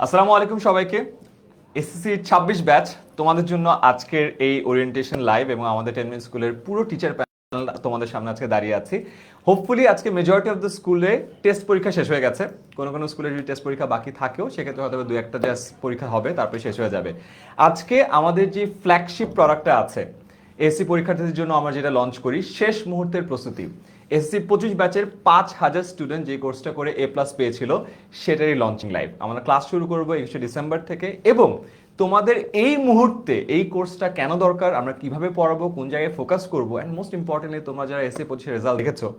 আসসালামু আলাইকুম সবাইকে। এসএসসি 26 ব্যাচ তোমাদের জন্য আজকের এই ওরিয়েন্টেশন লাইভ এবং আমাদের 10 মিনিট স্কুলের পুরো টিচার প্যানেল তোমাদের সামনে আজকে দাঁড়িয়ে আছি। হোপফুলি আজকে মেজরিটি অফ দ্য স্কুলে টেস্ট পরীক্ষা শেষ হয়ে গেছে। কোনো কোনো স্কুলে যদি টেস্ট পরীক্ষা বাকি থাকেও সেক্ষেত্রে হয়তো দু একটা জাস্ট পরীক্ষা হবে, তারপরে শেষ হয়ে যাবে। আজকে আমাদের যে ফ্ল্যাগশিপ প্রোডাক্টটা আছে এসএসসি পরীক্ষার্থীদের জন্য আমরা যেটা লঞ্চ করি, শেষ মুহূর্তের প্রস্তুতি, এসএসসি 25 ব্যাচের 5000 স্টুডেন্ট যে কোর্সটা করে এ প্লাস পেয়েছিল সেটারই লঞ্চিং লাইভ। আমরা ক্লাস শুরু করবো 21 ডিসেম্বর থেকে এবং তোমাদের এই মুহূর্তে এই কোর্সটা কেন দরকার, আমরা কিভাবে পড়াবো, কোন জায়গায় ফোকাস করবো, অ্যান্ড মোস্ট ইম্পর্টেন্টলি তোমরা যারা এসএসসি 25 রেজাল্ট দেখেছো,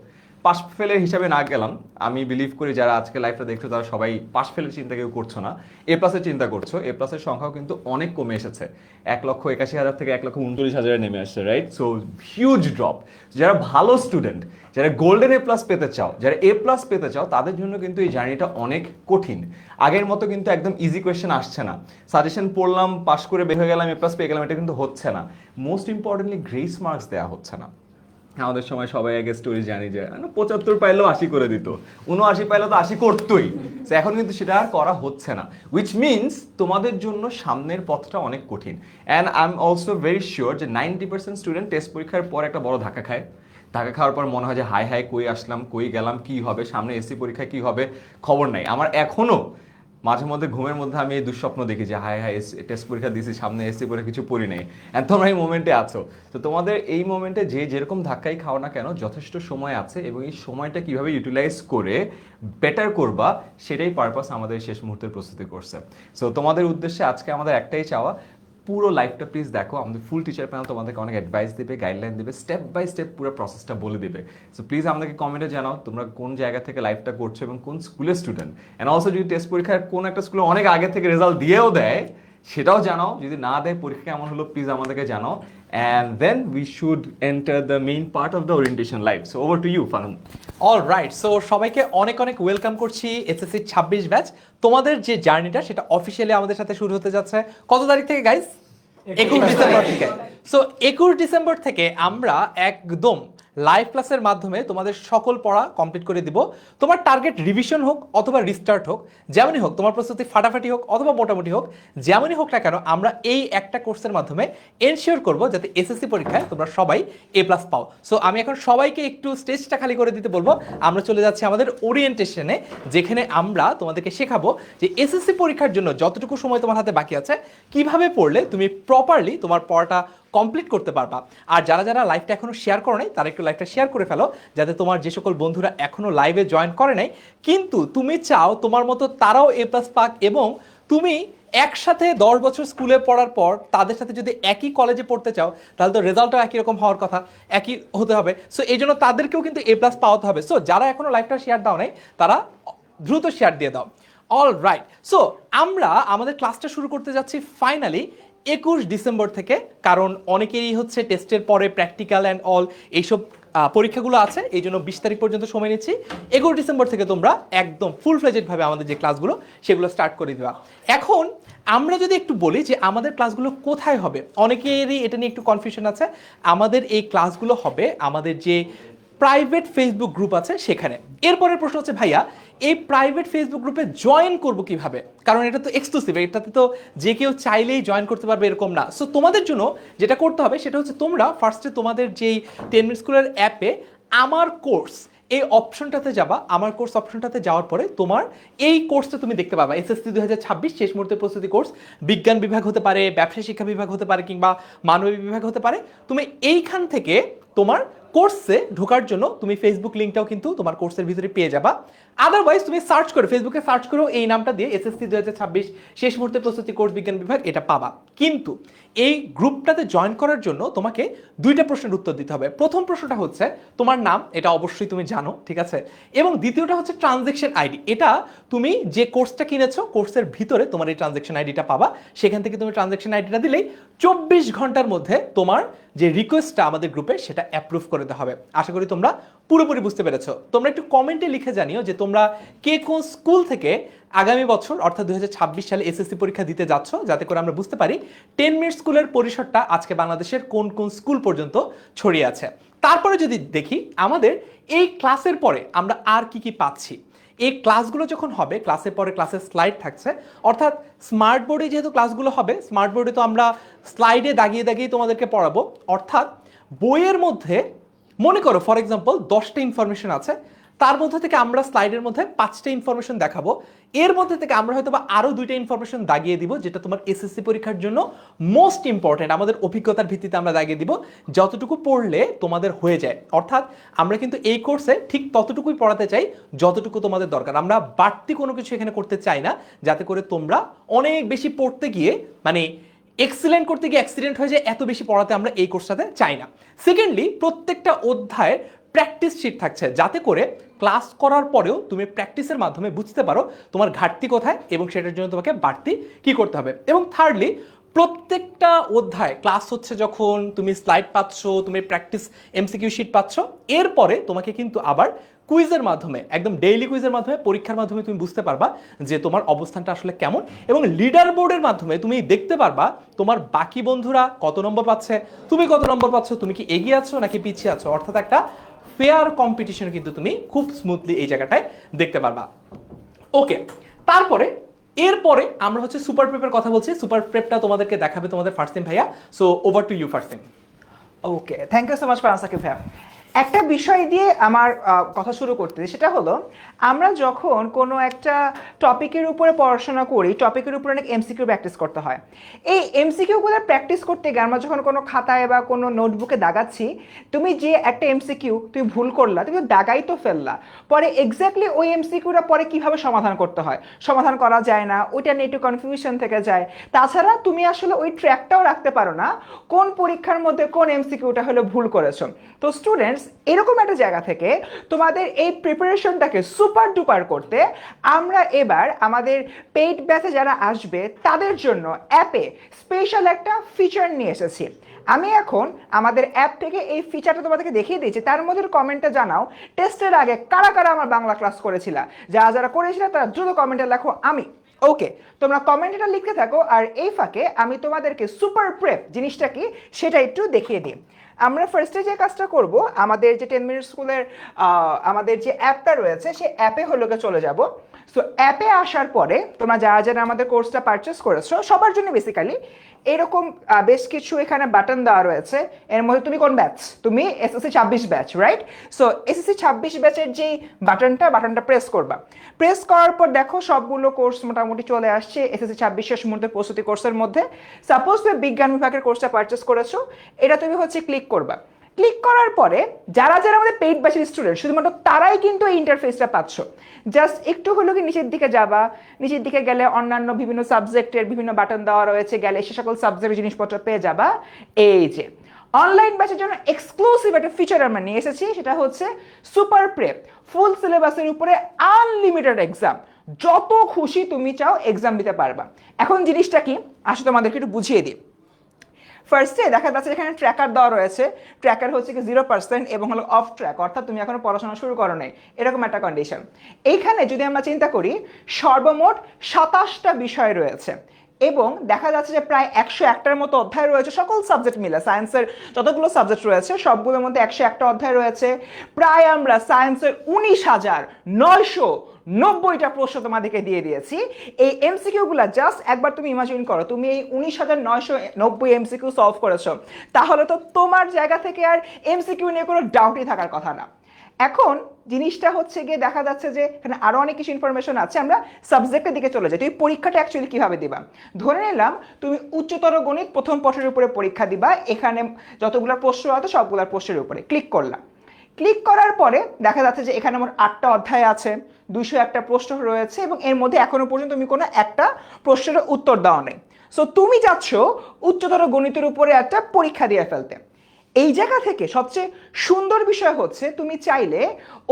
পাস ফেলের হিসাবে না গেলাম, আমি বিলিভ করি যারা আজকে লাইভটা দেখছো তারা সবাই পাস ফেলের চিন্তা কেউ করছো না, এ প্লাসের চিন্তা করছো। এ প্লাসের সংখ্যাও কিন্তু অনেক কমে এসেছে, 1,81,000 থেকে 1,39,000 নেমে আসছে, রাইট? So huge drop. যারা ভালো স্টুডেন্ট, যারা গোল্ডেন এ প্লাস পেতে চাও, যারা এ প্লাস পেতে চাও, তাদের জন্য কিন্তু এই জার্নিটা অনেক কঠিন। আগের মতো কিন্তু একদম ইজি কোয়েশ্চেন আসছে না, সাজেশন পড়লাম পাস করে বের হয়ে গেলাম এ প্লাস পেয়ে গেলাম, এটা কিন্তু হচ্ছে না। মোস্ট ইম্পর্টেন্টলি গ্রেস মার্কস দেওয়া হচ্ছে না। আমাদের সময় সবাই আগে স্টোরি জানি যে 75 পাইলেও 80 করে দিত, 79 পাইলেও তো 80 করতোই। এখন কিন্তু সেটা আর করা হচ্ছে না, উইচ মিনস তোমাদের জন্য সামনের পথটা অনেক কঠিন। And I am also very sure যে 90% স্টুডেন্ট টেস্ট পরীক্ষার পর একটা বড় ধাক্কা খায়। ধাক্কা খাওয়ার পর মনে হয় যে হাই হাই কই আসলাম, কই গেলাম, কি হবে সামনে, এসসি পরীক্ষায় কি হবে খবর নাই। আমার এখনো মাঝে মধ্যে ঘুমের মধ্যে আমি এই দুঃস্বপ্ন দেখি যে হাই হাই টেস্ট পরীক্ষা দিয়েছি, সামনে এসসি পরীক্ষা কিছু পড়ি নেই। অ্যান্ড তোমরা এই মোমেন্টে আছো। তো তোমাদের এই মোমেন্টে যে যেরকম ধাক্কাই খাও না কেন, যথেষ্ট সময় আছে এবং এই সময়টা কিভাবে ইউটিলাইজ করে বেটার করবা সেটাই পারপাস আমাদের শেষ মুহূর্তের প্রস্তুতি করছে। সো তোমাদের উদ্দেশ্যে আজকে আমাদের একটাই চাওয়া, পুরো লাইফটা প্লিজ দেখো। আমাদের ফুল টিচার প্যানেল তোমাদেরকে অনেক অ্যাডভাইস দেবে, গাইডলাইন দেবে, স্টেপ বাই স্টেপ পুরো প্রসেসটা বলে দেবে। সো প্লিজ আমাদেরকে কমেন্টে জানাও তোমরা কোন জায়গা থেকে লাইফটা করছো এবং কোন স্কুলের স্টুডেন্ট। অ্যান্ড অলসো যদি টেস্ট পরীক্ষার কোন একটা স্কুলে অনেক আগে থেকে রেজাল্ট দিয়েও দেয় সেটাও জানাও, যদি না দেয় পরীক্ষা কেমন হলো প্লিজ আমাদেরকে জানাও। And then we should enter the main part of the orientation life. So over to you Farhan. All right, so সবাইকে অনেক অনেক ওয়েলকাম করছি এসএসসি 26 ব্যাচ। তোমাদের যে জার্নিটা সেটা অফিসিয়ালি আমাদের সাথে শুরু হতে যাচ্ছে কত তারিখ থেকে গাইস? 21 ডিসেম্বর থেকে। সো 21 ডিসেম্বর থেকে আমরা একদম লাইভ ক্লাসের মাধ্যমে তোমাদের সকল পড়া কমপ্লিট করে দিব। তোমার টার্গেট রিভিশন হোক অথবা রিস্টার্ট হোক, যেমনই হোক, তোমার প্রস্তুতি ফাটাফাটি হোক অথবা মোটামুটি হোক, যেমনই হোক না কেন, আমরা এই একটা কোর্সের মাধ্যমে এনশিওর করব যাতে এসএসসি পরীক্ষায় তোমরা সবাই এ প্লাস পাও। সো আমি এখন সবাইকে একটু স্টেজটা খালি করে দিতে বলবো। আমরা চলে যাচ্ছি আমাদের ওরিয়েন্টেশনে, যেখানে আমরা তোমাদেরকে শেখাবো যে এসএসসি পরীক্ষার জন্য যতটুকু সময় তোমার হাতে বাকি আছে কিভাবে পড়লে তুমি প্রপারলি তোমার পড়াটা কমপ্লিট করতে পারবা। আর যারা যারা লাইভটা এখনো শেয়ার করো নাই তারা একটু লাইভটা শেয়ার করে ফেলো, যাতে তোমার যে সকল বন্ধুরা এখনো লাইভে জয়েন করে নাই কিন্তু তুমি চাও তোমার মতো তারাও এ প্লাস পাক, এবং তুমি একসাথে 10 বছর স্কুলে পড়ার পর তাদের সাথে যদি একই কলেজে পড়তে চাও তাহলে তো রেজাল্টও একই রকম হওয়ার কথা, একই হতে হবে। সো এই জন্য তাদেরকেও কিন্তু এ প্লাস পাওয়াতে হবে। সো যারা এখনো লাইভটা শেয়ার দাও নাই তারা দ্রুত শেয়ার দিয়ে দাও। অল রাইট, সো আমরা আমাদের ক্লাসটা শুরু করতে যাচ্ছি ফাইনালি 21 ডিসেম্বর থেকে, কারণ অনেকেরই হচ্ছে টেস্টের পরে প্র্যাকটিক্যাল অ্যান্ড অল এইসব পরীক্ষাগুলো আছে, এই জন্য 20 তারিখ পর্যন্ত সময় নিচ্ছি। 21 ডিসেম্বর থেকে তোমরা একদম ফুল ফ্লেজেড ভাবে আমাদের যে ক্লাসগুলো সেগুলো স্টার্ট করে দেওয়া। এখন আমরা যদি একটু বলি যে আমাদের ক্লাসগুলো কোথায় হবে, অনেকেরই এটা নিয়ে একটু কনফিউশন আছে। আমাদের এই ক্লাসগুলো হবে আমাদের যে প্রাইভেট ফেসবুক গ্রুপ আছে সেখানে। এরপরের প্রশ্ন হচ্ছে ভাইয়া এই প্রাইভেট ফেসবুক গ্রুপে জয়েন করব কিভাবে, কারণ এটা তো এক্সক্লুসিভ, এটাতে তো যে কেউ চাইলেই জয়েন করতে পারবে এরকম না। সো তোমাদের জন্য যেটা করতে হবে সেটা হচ্ছে তোমরা ফার্স্টে তোমাদের যেই 10 মিনিট স্কুলের অ্যাপে আমার কোর্স এই অপশনটাতে যাবা। আমার কোর্স অপশনটাতে যাওয়ার পরে তোমার এই কোর্সটা তুমি দেখতে পাবা, এসএসসি 2026 শেষ মুহূর্তের প্রস্তুতি কোর্স। বিজ্ঞান বিভাগ হতে পারে, ব্যবসায় শিক্ষা বিভাগ হতে পারে, কিংবা মানবিক বিভাগ হতে পারে। তুমি এইখান থেকে তোমার কোর্সে ঢোকার জন্য তুমি ফেসবুক লিঙ্কটাও কিন্তু তোমার কোর্সের ভিতরে পেয়ে যাবা। আদারওয়াইজ তুমি সার্চ করো, ফেসবুকে সার্চ করো এই নামটা দিয়ে এসএসসি 2026 শেষ মুহূর্তে প্রস্তুতি কোর্স বিজ্ঞান বিভাগ, এটা পাবা। কিন্তু এই গ্রুপটাতে জয়েন করার জন্য তোমাকে দুইটা প্রশ্নের উত্তর দিতে হবে। প্রথম প্রশ্নটা হচ্ছে তোমার নাম, এটা অবশ্যই তুমি জানো, ঠিক আছে? এবং দ্বিতীয়টা হচ্ছে ট্রানজ্যাকশন আইডি। এটা তুমি যে কোর্সটা কিনেছো কোর্সের ভিতরে তোমার এই ট্রানজ্যাকশন আইডিটা পাবা। সেখান থেকে তুমি ট্রানজ্যাকশন আইডিটা দিলেই 24 ঘন্টার মধ্যে তোমার যে রিকোয়েস্টটা আমাদের গ্রুপে সেটা অ্যাপ্রুভ করে দেওয়া হবে। আশা করি তোমরা পুরোপুরি বুঝতে পেরেছো। তোমরা একটু কমেন্টে লিখে জানিও যে তোমরা কে কোন স্কুল থেকে আগামী বছর অর্থাৎ 2026 সালে এসএসসি পরীক্ষা দিতে যাচ্ছ, যাতে করে আমরা বুঝতে পারি 10 মিনিট স্কুলের পরিসরটা আজকে বাংলাদেশের কোন কোন স্কুল পর্যন্ত ছড়িয়ে আছে। তারপরে যদি দেখি আমাদের এই ক্লাসের পরে আমরা আর কি কি পাচ্ছি, এই ক্লাসগুলো যখন হবে, ক্লাসের পরে ক্লাসের স্লাইড থাকছে, অর্থাৎ স্মার্ট বোর্ডে যেহেতু ক্লাসগুলো হবে, স্মার্ট বোর্ডে তো আমরা স্লাইডে দাগিয়ে দাগিয়ে তোমাদেরকে পড়াবো। অর্থাৎ বইয়ের মধ্যে মনে করো ফর এক্সাম্পল 10টা ইনফরমেশন আছে, তার মধ্যে থেকে আমরা স্লাইডের মধ্যে 5টা ইনফরমেশন দেখাবো, এর মধ্যে থেকে আমরা হয়তো বা আরো 2টা ইনফরমেশন দাগিয়ে দিব, যেটা তোমার এসএসসি পরীক্ষার জন্য মোস্ট ইম্পর্টেন্ট, আমাদের অভিজ্ঞতার ভিত্তিতে আমরা দাগিয়ে দিব, যতটুকু পড়লে তোমাদের হয়ে যায়। অর্থাৎ আমরা কিন্তু এই কোর্সে ঠিক ততটুকুই পড়াতে চাই যতটুকু তোমাদের দরকার, আমরা বাড়তি কোনো কিছু এখানে করতে চাই না, যাতে করে তোমরা অনেক বেশি পড়তে গিয়ে মানে এক্সিলেন্ট করতে গিয়ে অ্যাক্সিডেন্ট হয়ে যায়, এত বেশি পড়াতে আমরা এই কোর্সটাতে চাই না। সেকেন্ডলি, প্রত্যেকটা অধ্যায়ের প্র্যাকটিস শিট থাকছে, যাতে করে ক্লাস করার পরেও তুমি প্র্যাকটিসের মাধ্যমে বুঝতে পারো তোমার ঘাটতি কোথায় এবং সেটার জন্য তোমাকে বাড়তি কি করতে হবে। এবং থার্ডলি, প্রত্যেকটা অধ্যায় ক্লাস হচ্ছে যখন তুমি স্লাইড পাচ্ছ, তুমি প্র্যাকটিস এমসিকিউ শিট পাচ্ছ, এরপরে তোমাকে কিন্তু আবার কুইজের মাধ্যমে, একদম ডেইলি কুইজের মাধ্যমে, পরীক্ষার মাধ্যমে তুমি বুঝতে পারবা যে তোমার অবস্থানটা আসলে কেমন, এবং লিডার বোর্ডের মাধ্যমে তুমি দেখতে পারবা তোমার বাকি বন্ধুরা কত নম্বর পাচ্ছে, তুমি কত নম্বর পাচ্ছ, তুমি কি এগিয়ে আছো নাকি পিছিয়ে আছো। অর্থাৎ একটা ফেয়ার কম্পিটিশন কিন্তু তুমি খুব স্মুথলি এই জায়গাটায় দেখতে পারবা। ওকে, তারপরে এরপরে আমরা হচ্ছে সুপার প্রেপের কথা বলছি। সুপার প্রেপটা তোমাদেরকে দেখাবে তোমাদের ফার্স্ট টাইম ভাইয়া। So over to you first time. Okay, thank you so much Faran Sakib ভাইয়া। একটা বিষয় দিয়ে আমার কথা শুরু করতে, সেটা হলো আমরা যখন কোনো একটা টপিকের উপরে পড়াশোনা করি, টপিকের উপরে অনেক এমসিকিউ প্র্যাকটিস করতে হয়। এই এমসিকিউগুলো প্র্যাকটিস করতে গিয়ে আমরা যখন কোনো খাতায় বা কোনো নোটবুকে দাগাচ্ছি, তুমি যে একটা এমসিকিউ তুমি ভুল করলা, তুমি দাগাই তো ফেললা, পরে এক্স্যাক্টলি ওই এমসিকিউটা পরে কিভাবে সমাধান করতে হয়, সমাধান করা যায় না, ওইটা নিয়ে একটু কনফিউশন থেকে যায়। তাছাড়া তুমি আসলে ওই ট্র্যাকটাও রাখতে পারো না কোন পরীক্ষার মধ্যে কোন এমসিকিউটা হলো ভুল করেছো। তো স্টুডেন্টস, এরকম একটা জায়গা থেকে তোমাদের এই প্রিপারেশনটাকে সুপার ডুপার করতে আমরা এবার আমাদের পেইড ব্যাচে যারা আসবে তাদের জন্য অ্যাপে স্পেশাল একটা ফিচার নিয়ে এসেছি। আমি এখন আমাদের অ্যাপ থেকে এই ফিচারটা তোমাদেরকে দেখিয়ে দিয়েছি, তার মধ্যে কমেন্টে জানাও টেস্টের আগে কারা কারা আমার বাংলা ক্লাস করেছিল, যারা যারা করেছিল তারা দ্রুত কমেন্টে লেখো আমি। ওকে, তোমরা কমেন্টটা লিখতে থাকো, আর এই ফাঁকে আমি তোমাদেরকে সুপার প্রেপ জিনিসটা কি সেটা একটু দেখিয়ে দিই। আমরা ফার্স্টে যে কাজটা করব, আমাদের যে 10 মিনিট স্কুলের আমাদের যে অ্যাপটা রয়েছে সেই অ্যাপে হলো চলে যাব। সো অ্যাপে আসার পরে তোমরা যারা যারা আমাদের কোর্সটা পারচেস করেছো সবার জন্য বেসিক্যালি এরকম বেশ কিছু এখানে বাটন দেওয়া রয়েছে। এর মধ্যে তুমি কোন ব্যাচ, তুমি SSC 26 batch, right? So SSC 26 ব্যাচের যে বাটনটা প্রেস করবা। প্রেস করার পর দেখো সবগুলো কোর্স মোটামুটি চলে আসছে এসএসসি 26 শেষ মুহূর্তে প্রস্তুতি কোর্সের মধ্যে। সাপোজ তুমি বিজ্ঞান বিভাগের কোর্সটা পারচেস করেছো, এটা তুমি হচ্ছে ক্লিক করবা। ক্লিক করার পরে যারা যারা আমাদের পেইড ব্যাচের স্টুডেন্ট শুধুমাত্র তারাই কিন্তু এই ইন্টারফেসটা পাচ্ছ। জাস্ট একটু হলো কি নিচের দিকে যাবা, নিচের দিকে গেলে অন্যান্য বিভিন্ন সাবজেক্টের বিভিন্ন বাটন দেওয়া রয়েছে, গেলে সে সকল সাবজেক্টের জিনিসপত্র পেয়ে যাবা। এই যে অনলাইন ব্যাচের জন্য এক্সক্লুসিভ একটা ফিচার আমরা নিয়ে এসেছি, সেটা হচ্ছে সুপার প্রেপ, ফুল সিলেবাসের উপরে আনলিমিটেড এক্সাম, যত খুশি তুমি চাও এক্সাম দিতে পারবা। এখন জিনিসটা কি আসলে তোমাদেরকে একটু বুঝিয়ে দিই। ফার্স্টে দেখা যাচ্ছে এখানে ট্র্যাকার দেওয়া রয়েছে, ট্র্যাকার হচ্ছে কি 0% এবং হলো অফ ট্র্যাক, অর্থাৎ তুমি এখনো পড়াশোনা শুরু করো নাই, এরকম একটা কন্ডিশন। এইখানে যদি আমরা চিন্তা করি সর্বমোট 27টা বিষয় রয়েছে এবং দেখা যাচ্ছে যে প্রায় 101টার মতো অধ্যায় রয়েছে সকল সাবজেক্ট মিলে। সায়েন্সের যতগুলো সাবজেক্ট রয়েছে সবগুলোর মধ্যে 101টা অধ্যায় রয়েছে। প্রায় আমরা সায়েন্সের 19,990টা প্রশ্ন তোমাদেরকে দিয়ে দিয়েছি। এই এমসিকিউগুলো জাস্ট একবার তুমি ইমাজিন করো, তুমি এই 19,990 এমসিকিউ সলভ করেছো, তাহলে তো তোমার জায়গা থেকে আর এমসিকিউ নিয়ে কোনো ডাউটই থাকার কথা না। এখন জিনিসটা হচ্ছে গিয়ে দেখা যাচ্ছে যে এখানে আরো অনেক কিছু ইনফরমেশন আছে। আমরা সাবজেক্টের দিকে চলে যাই। তুমি পরীক্ষাটা অ্যাকচুয়ালি কিভাবে দিবা? ধরে নিলাম তুমি উচ্চতর গণিত প্রথম পত্রের উপরে পরীক্ষা দিবা, এখানে যতগুলো প্রশ্ন আছে সবগুলোর প্রশ্নের উপরে ক্লিক করলাম। ক্লিক করার পরে দেখা যাচ্ছে যে এখানে আমার 8টা অধ্যায় আছে, 201টা প্রশ্ন রয়েছে এবং এর মধ্যে এখনো পর্যন্ত তুমি কোনো একটা প্রশ্নের উত্তর দেওয়া নেই। সো তুমি যাচ্ছ উচ্চতর গণিতের উপরে একটা পরীক্ষা দিয়ে ফেলতে। এই জায়গা থেকে সবচেয়ে সুন্দর বিষয় হচ্ছে তুমি চাইলে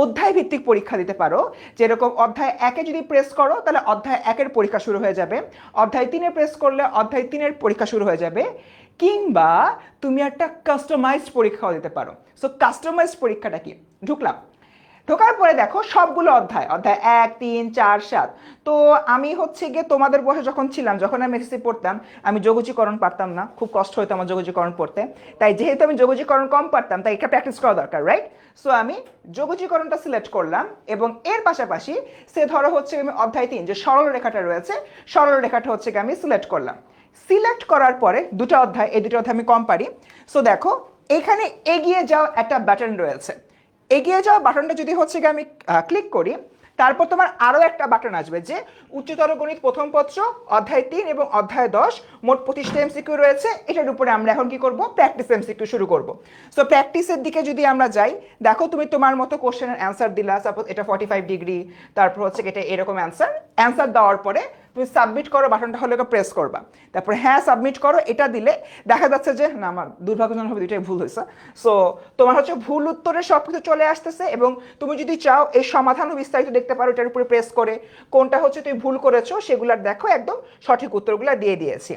অধ্যায় ভিত্তিক পরীক্ষা দিতে পারো। যেরকম অধ্যায় 1-এ যদি প্রেস করো তাহলে অধ্যায় 1-এর পরীক্ষা শুরু হয়ে যাবে, অধ্যায় 3-এ প্রেস করলে অধ্যায় 3-এর পরীক্ষা শুরু হয়ে যাবে, কিংবা তুমি একটা কাস্টমাইজড পরীক্ষাও দিতে পারো। সো কাস্টমাইজড পরীক্ষাটা কি? ঢুকলাম, ঢোকার পরে দেখো সবগুলো অধ্যায় অধ্যায় 1 3 4 7। তো আমি হচ্ছে গিয়ে তোমাদের বয়সে যখন ছিলাম, যখন আমি এসএসসি পড়তাম, আমি যোগজীকরণ পারতাম না, খুব কষ্ট হতো আমার যোগজীকরণ পড়তে। তাই যেহেতু আমি যোগজীকরণ কম পারতাম, তাই এটা প্র্যাকটিস করা দরকার, রাইট? সো আমি যোগজীকরণটা সিলেক্ট করলাম এবং এর পাশাপাশি সে ধরো হচ্ছে আমি অধ্যায় 3 যে সরল রেখাটা রয়েছে, সরল রেখাটা হচ্ছে আমি সিলেক্ট করলাম। সিলেক্ট করার পরে দুটো অধ্যায়, এই দুটো অধ্যায় আমি কম পারি। সো দেখো এখানে এগিয়ে যাও একটা বাটন রয়েছে। এগিয়ে যাওয়া বাটনটা যদি হচ্ছে গিয়ে আমি ক্লিক করি, তারপর তোমার আরও একটা বাটন আসবে যে উচ্চতর গণিত প্রথম পত্র অধ্যায় 3 এবং অধ্যায় 10, মোট 25টা এমসিকিউ রয়েছে। এটার উপরে আমরা এখন কি করব, প্র্যাকটিস এমসিকিউ শুরু করব। সো প্র্যাকটিসের দিকে যদি আমরা যাই, দেখো তুমি তোমার মতো কোশ্চেনের অ্যান্সার দিলা, সাপোজ এটা 45 ডিগ্রি, তারপর হচ্ছে এটা এরকম অ্যান্সার দেওয়ার পরে তুমি সাবমিট করো বাটনটা হলে প্রেস করবা, তারপরে হ্যাঁ সাবমিট করো। এটা দিলে দেখা যাচ্ছে যে না, আমার দুর্ভাগ্যজনকভাবে দুইটাই ভুল হয়েছে। সো তোমার হচ্ছে ভুল উত্তরে সব কিছু চলে আসতেছে এবং তুমি যদি চাও এই সমাধানও বিস্তারিত দেখতে পারো এটার উপরে প্রেস করে, কোনটা হচ্ছে তুমি ভুল করেছো সেগুলার দেখো, একদম সঠিক উত্তরগুলো দিয়ে দিয়েছি।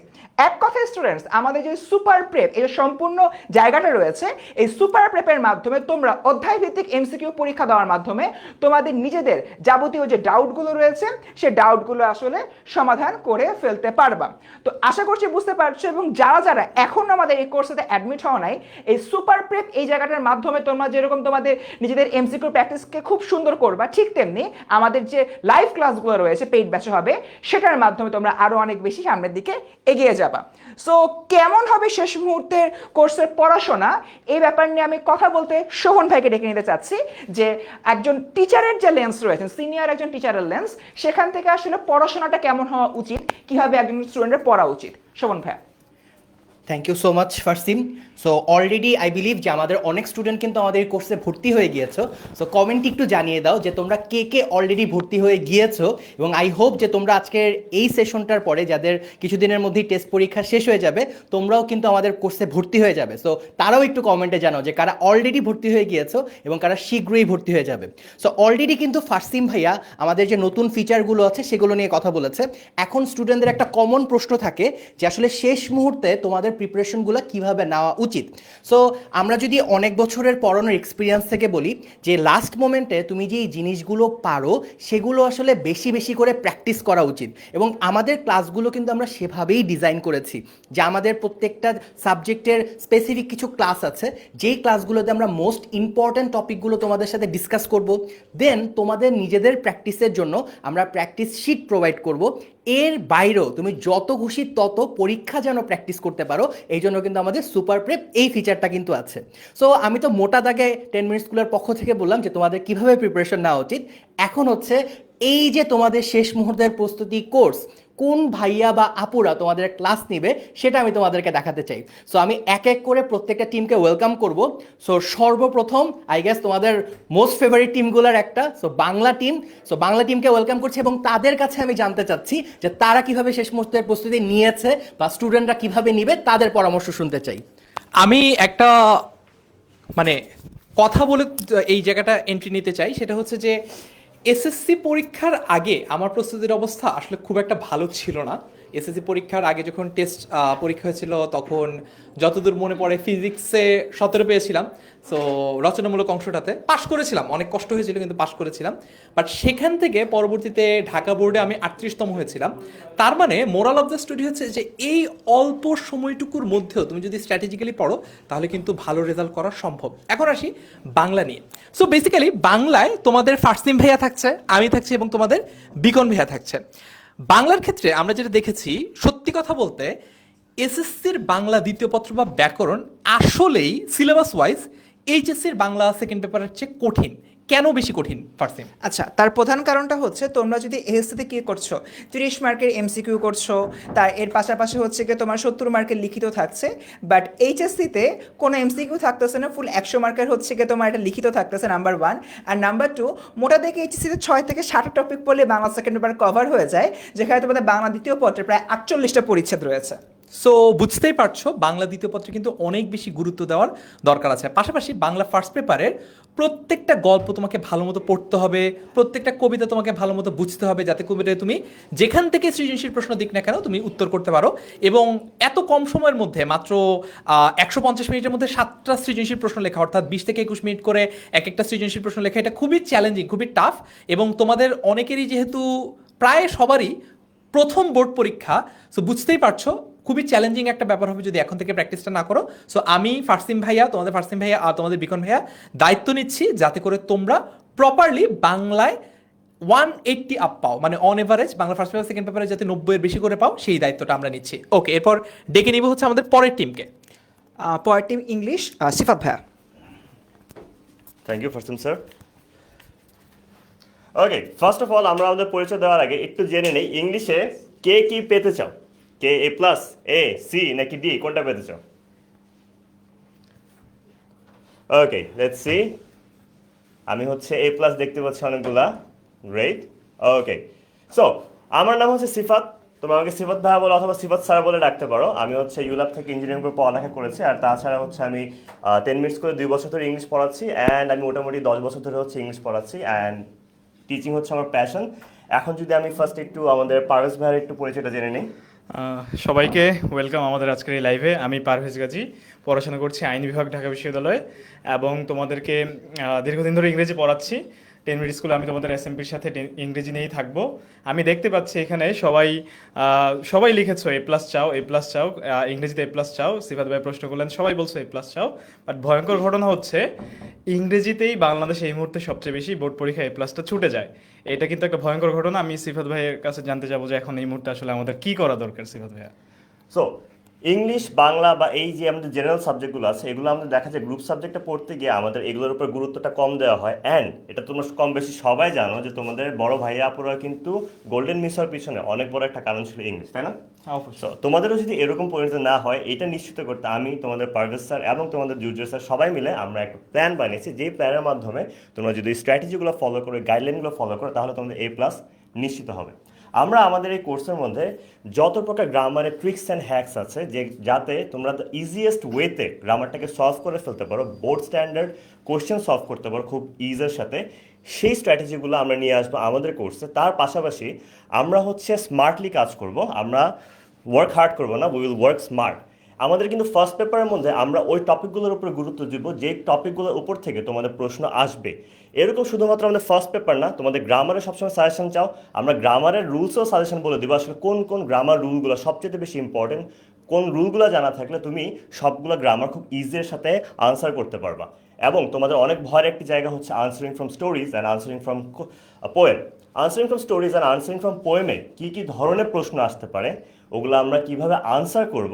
এক কথায় স্টুডেন্টস, আমাদের যে সুপার প্রেপ, এই যে সম্পূর্ণ জায়গাটা রয়েছে, এই সুপার প্রেপের মাধ্যমে তোমরা অধ্যায় ভিত্তিক এমসিকিউ পরীক্ষা দেওয়ার মাধ্যমে তোমাদের নিজেদের যাবতীয় যে ডাউটগুলো রয়েছে সেই ডাউটগুলো আসলে সমাধান করে ফেলতে পারবা। তো আশা করছি বুঝতে পারছো। এবং যারা যারা এখন আমাদের এই কোর্সেতে অ্যাডমিট হওয়া নাই, এই সুপার প্রেপ এই জায়গাটার মাধ্যমে তোমরা যেরকম তোমাদের নিজেদের এমসিকিউ প্র্যাকটিসকে খুব সুন্দর করবা, ঠিক তেমনি আমাদের যে লাইভ ক্লাসগুলো রয়েছে পেইড ব্যাচে হবে, সেটার মাধ্যমে তোমরা আরো অনেক বেশি সামনের দিকে এগিয়ে যাবা। সো কেমন হবে শেষ মুহূর্তের কোর্সের পড়াশোনা, এই ব্যাপার নিয়ে আমি কথা বলতে শোভন ভাইকে ডেকে নিতে চাচ্ছি, যে একজন টিচারের যে লেন্স রয়েছে, সিনিয়র একজন টিচারের লেন্স, সেখান থেকে আসলে পড়াশোনাটা কেমন হওয়া উচিত, কিভাবে একজন স্টুডেন্টের পড়া উচিত। শোভন ভাই। Thank you so much Farsin. So already I believe যে আমাদের অনেক স্টুডেন্ট কিন্তু আমাদের এই কোর্সে ভর্তি হয়ে গিয়েছো। সো কমেন্টে একটু জানিয়ে দাও যে তোমরা কে কে অলরেডি ভর্তি হয়ে গিয়েছো, এবং আই হোপ যে তোমরা আজকের এই সেশনটার পরে, যাদের কিছুদিনের মধ্যেই টেস্ট পরীক্ষা শেষ হয়ে যাবে, তোমরাও কিন্তু আমাদের কোর্সে ভর্তি হয়ে যাবে। সো তারাও একটু কমেন্টে জানাও যে কারা অলরেডি ভর্তি হয়ে গিয়েছো এবং কারা শীঘ্রই ভর্তি হয়ে যাবে। সো অলরেডি কিন্তু ফারসিন ভাইয়া আমাদের যে নতুন ফিচারগুলো আছে সেগুলো নিয়ে কথা বলেছে। এখন স্টুডেন্টদের একটা কমন প্রশ্ন থাকে যে আসলে শেষ মুহূর্তে তোমাদের প্রিপারেশনগুলো কিভাবে নেওয়া উচিত। সো আমরা যদি অনেক বছরের পড়ানোর এক্সপিরিয়েন্স থেকে বলি যে লাস্ট মোমেন্টে তুমি যে জিনিসগুলো পারো সেগুলো আসলে বেশি বেশি করে প্র্যাকটিস করা উচিত। এবং আমাদের ক্লাসগুলো কিন্তু আমরা সেভাবেই ডিজাইন করেছি যে আমাদের প্রত্যেকটা সাবজেক্টের স্পেসিফিক কিছু ক্লাস আছে, যেই ক্লাসগুলোতে আমরা মোস্ট ইম্পর্ট্যান্ট টপিকগুলো তোমাদের সাথে ডিসকাস করব। দেন তোমাদের নিজেদের প্র্যাকটিসের জন্য আমরা প্র্যাকটিস শিট প্রোভাইড করব। এর বাইরেও তুমি যত খুশি তত পরীক্ষা যেন প্র্যাকটিস করতে পারো, এই জন্য কিন্তু আমাদের সুপার প্রেপ এই ফিচারটা কিন্তু আছে। সো আমি তো মোটা দাগে 10 মিনিট স্কুলের পক্ষ থেকে বললাম যে তোমাদের কিভাবে প্রিপারেশন নেওয়া উচিত। এখন হচ্ছে এই যে তোমাদের শেষ মুহূর্তের প্রস্তুতি কোর্স, কোন ভাইয়া বা আপুরা তোমাদের ক্লাস নিবে সেটা আমি তোমাদেরকে দেখাতে চাই। সো আমি এক এক করে প্রত্যেকটা টিমকে ওয়েলকাম করব। সো সর্বপ্রথম আই গেস তোমাদের মোস্ট ফেভারিট টিমগুলোর একটা, so Bangla team. So Bangla টিমকে ওয়েলকাম করছি এবং তাদের কাছে আমি জানতে চাচ্ছি যে তারা কিভাবে শেষ মুহূর্তের প্রস্তুতি নিয়েছে বা স্টুডেন্টরা কিভাবে নিবে, তাদের পরামর্শ শুনতে চাই। আমি একটা মানে কথা বলে এই জায়গাটা এন্ট্রি নিতে চাই, সেটা হচ্ছে যে এসএসসি পরীক্ষার আগে আমার প্রস্তুতির অবস্থা আসলে খুব একটা ভালো ছিল না। এসএসসি পরীক্ষার আগে যখন টেস্ট পরীক্ষা হয়েছিল, তখন যতদূর মনে পড়ে ফিজিক্সে 17 পেয়েছিলাম। সো রচনামূলক অংশটাতে পাশ করেছিলাম, অনেক কষ্ট হয়েছিল কিন্তু পাশ করেছিলাম। বাট সেখান থেকে পরবর্তীতে ঢাকা বোর্ডে আমি 38তম হয়েছিলাম। তার মানে মোরাল অফ দ্য স্টোরি হচ্ছে যে এই অল্প সময়টুকুর মধ্যেও তুমি যদি স্ট্র্যাটেজিক্যালি পড়ো তাহলে কিন্তু ভালো রেজাল্ট করা সম্ভব। এখন আসি বাংলা নিয়ে। সো বেসিক্যালি বাংলায় তোমাদের ফারসিন ভাইয়া থাকছে, আমি থাকছি এবং তোমাদের বিকন ভাইয়া থাকছে। বাংলার ক্ষেত্রে আমরা যেটা দেখেছি, সত্যি কথা বলতে এসএসসির বাংলা দ্বিতীয় পত্র বা ব্যাকরণ আসলেই সিলেবাস ওয়াইজ এইচএসসির বাংলা সেকেন্ড পেপারের চেয়ে কঠিন। কেন বেশি কঠিন ফারসিন? আচ্ছা, তার প্রধান কারণটা হচ্ছে তোমরা যদি এসএসসিতে কি করছো, 30 মার্কের এমসিকিউ করছো, তার এর পাশাপাশি হচ্ছে কি তোমার 70 মার্কের লিখিত থাকছে। বাট এইচএসসিতে কোনো এমসিকিউ থাকতেছে না, ফুল 100 মার্কের হচ্ছে কি তোমার একটা লিখিত থাকতেছে, নাম্বার 1। আর নাম্বার 2, মোটা দেখে এইচএসসিতে 6 থেকে 7 টপিক পড়লে বাংলা সেকেন্ড পেপার কভার হয়ে যায়, যেখানে তোমাদের বাংলা দ্বিতীয় পত্রে প্রায় 48টা পরিচ্ছেদ রয়েছে। সো বুঝতেই পারছো বাংলা দ্বিতীয় পত্রে কিন্তু অনেক বেশি গুরুত্ব দেওয়ার দরকার আছে। পাশাপাশি বাংলা ফার্স্ট পেপারের প্রত্যেকটা গল্প তোমাকে ভালো মতো পড়তে হবে, প্রত্যেকটা কবিতা তোমাকে ভালো মতো বুঝতে হবে, যাতে কবিতায় তুমি যেখান থেকে সৃজনশীল প্রশ্ন দিক না কেন তুমি উত্তর করতে পারো। এবং এত কম সময়ের মধ্যে মাত্র 150 মিনিটের মধ্যে 7টা সৃজনশীল প্রশ্ন লেখা, অর্থাৎ 20 থেকে 21 মিনিট করে এক একটা সৃজনশীল প্রশ্ন লেখা, এটা খুবই চ্যালেঞ্জিং, খুবই টাফ। এবং তোমাদের অনেকেরই যেহেতু প্রায় সবারই প্রথম বোর্ড পরীক্ষা, সো বুঝতেই পারছো খুবই চ্যালেঞ্জিং একটা ব্যাপার হবে যদি এখন থেকে প্র্যাকটিসটা না করো। সো আমি ফারসিম ভাইয়া, তোমাদের ফারসিম ভাইয়া আর তোমাদের বিকন ভাইয়া দায়িত্ব নিচ্ছি যাতে করে তোমরা প্রপারলি বাংলায় 180 আপ পাও, মানে on average Bangla first paper second পেপারে যাতে 90-এর বেশি করে পাও, সেই দায়িত্বটা আমরা নিচ্ছি। ওকে, এরপর ডেকে নিব হচ্ছে আমাদের পরের টিমকে। পরের টিম ইংলিশ, সিফাত ভাইয়া। Thank you Farsim sir. Okay, first of all আমরা আমাদের পরিচয় দেওয়ার আগে একটু জেনে নেই ইংলিশে কে কি পেতে চাও? কে এ প্লাস, এ, সি নাকি ডি, কোনটা পেতে চাও? ওকে, লেটস সি। আমি হচ্ছে এ প্লাস দেখতে পাচ্ছি অনেকগুলা। গ্রেট। ওকে, সো আমার নাম হচ্ছে সিফাত, তুমি আমাকে সিফাত ভাইয়া বলো অথবা সিফাত স্যার বলে ডাকতে পারো। আমি হচ্ছে ইউল্যাব থেকে ইঞ্জিনিয়ারিং করে পড়ালেখা করেছি, আর তাছাড়া হচ্ছে আমি 10 মিনিটস করে 2 বছর ধরে ইংলিশ পড়াচ্ছি, অ্যান্ড আমি মোটামুটি 10 বছর ধরে হচ্ছে ইংলিশ পড়াচ্ছি, অ্যান্ড টিচিং হচ্ছে আমার প্যাশন। এখন যদি আমি ফার্স্ট একটু আমাদের পারভেজ ভাইয়ের একটু পরিচয়টা জেনে নিই। সবাইকে ওয়েলকাম আমাদের আজকের এই লাইভে। আমি পারভেজ গাজী, পড়াশোনা করছি আইন বিভাগ, ঢাকা বিশ্ববিদ্যালয়ে, এবং তোমাদেরকে দীর্ঘদিন ধরে ইংরেজি পড়াচ্ছি। 10 মিনিট স্কুলে আমি তোমাদের এসএমপির সাথে ইংরেজি নিয়েই থাকবো। আমি দেখতে পাচ্ছি এখানে সবাই লিখেছো এ প্লাস চাও, এ প্লাস চাও, ইংরেজিতে এ প্লাস চাও। সিফাত ভাই প্রশ্ন করলেন, সবাই বলছো এ প্লাস চাও, বাট ভয়ঙ্কর ঘটনা হচ্ছে ইংরেজিতেই বাংলাদেশে এই মুহূর্তে সবচেয়ে বেশি বোর্ড পরীক্ষা এ প্লাসটা ছুটে যায়। এটা কিন্তু একটা ভয়ঙ্কর ঘটনা। আমি সিফাত ভাইয়ের কাছে জানতে যাবো যে এখন এই মুহূর্তে আসলে আমাদের কি করা দরকার সিফাত ভাইয়া। সো ইংলিশ, বাংলা বা এই যে আমাদের জেনারেল সাবজেক্টগুলো আছে, এগুলো আমাদের দেখা যায় গ্রুপ সাবজেক্টটা পড়তে গিয়ে আমাদের এগুলোর উপর গুরুত্বটা কম দেওয়া হয়। অ্যান্ড এটা তোমরা কম বেশি সবাই জানো যে তোমাদের বড় ভাইয়া আপুরা কিন্তু গোল্ডেন মিস হওয়ার পিছনে অনেক বড় একটা কারণ ছিল ইংলিশ, তাই না? So, তোমাদেরও যদি এরকম পরিণতি না হয়, এটা নিশ্চিত করতে আমি, তোমাদের পারভেজ স্যার এবং তোমাদের জুজুর স্যার সবাই মিলে আমরা একটা প্ল্যান বানিয়েছি, যেই প্ল্যানের মাধ্যমে তোমরা যদি স্ট্র্যাটেজিগুলো ফলো করে, গাইডলাইনগুলো ফলো করো, তাহলে তোমাদের এ প্লাস নিশ্চিত হবে। আমরা আমাদের এই কোর্সের মধ্যে যত প্রকার গ্রামারের ট্রিক্স অ্যান্ড হ্যাকস আছে, যাতে তোমরা ইজিয়েস্ট ওয়েতে গ্রামারটাকে সলভ করে ফেলতে পারো, বোর্ড স্ট্যান্ডার্ড কোশ্চেন সলভ করতে পারো খুব ইজির সাথে, সেই স্ট্র্যাটেজিগুলো আমরা নিয়ে আসবো আমাদের কোর্সে। তার পাশাপাশি আমরা হচ্ছে স্মার্টলি কাজ করব, আমরা ওয়ার্ক হার্ড করবো না, উই উইল ওয়ার্ক স্মার্ট। আমাদের কিন্তু ফার্স্ট পেপারের মধ্যে আমরা ওই টপিকগুলোর উপর গুরুত্ব দিব যে টপিকগুলোর উপর থেকে তোমাদের প্রশ্ন আসবে। এরকম শুধুমাত্র আমাদের ফার্স্ট পেপার না, তোমাদের গ্রামারের সবসময় সাজেশন চাও, আমরা গ্রামারের রুলসও সাজেশন বলে দেবো, আসলে কোন কোন গ্রামার রুলগুলো সবচেয়ে বেশি ইম্পর্টেন্ট, কোন রুলগুলো জানা থাকলে তুমি সবগুলো গ্রামার খুব ইজির সাথে আনসার করতে পারবা। এবং তোমাদের অনেক ভয়ের একটি জায়গা হচ্ছে answering from stories and answering from poem. Answering from stories and answering from পোয়েমে কী কী ধরনের প্রশ্ন আসতে পারে, ওগুলো আমরা কিভাবে আনসার করব,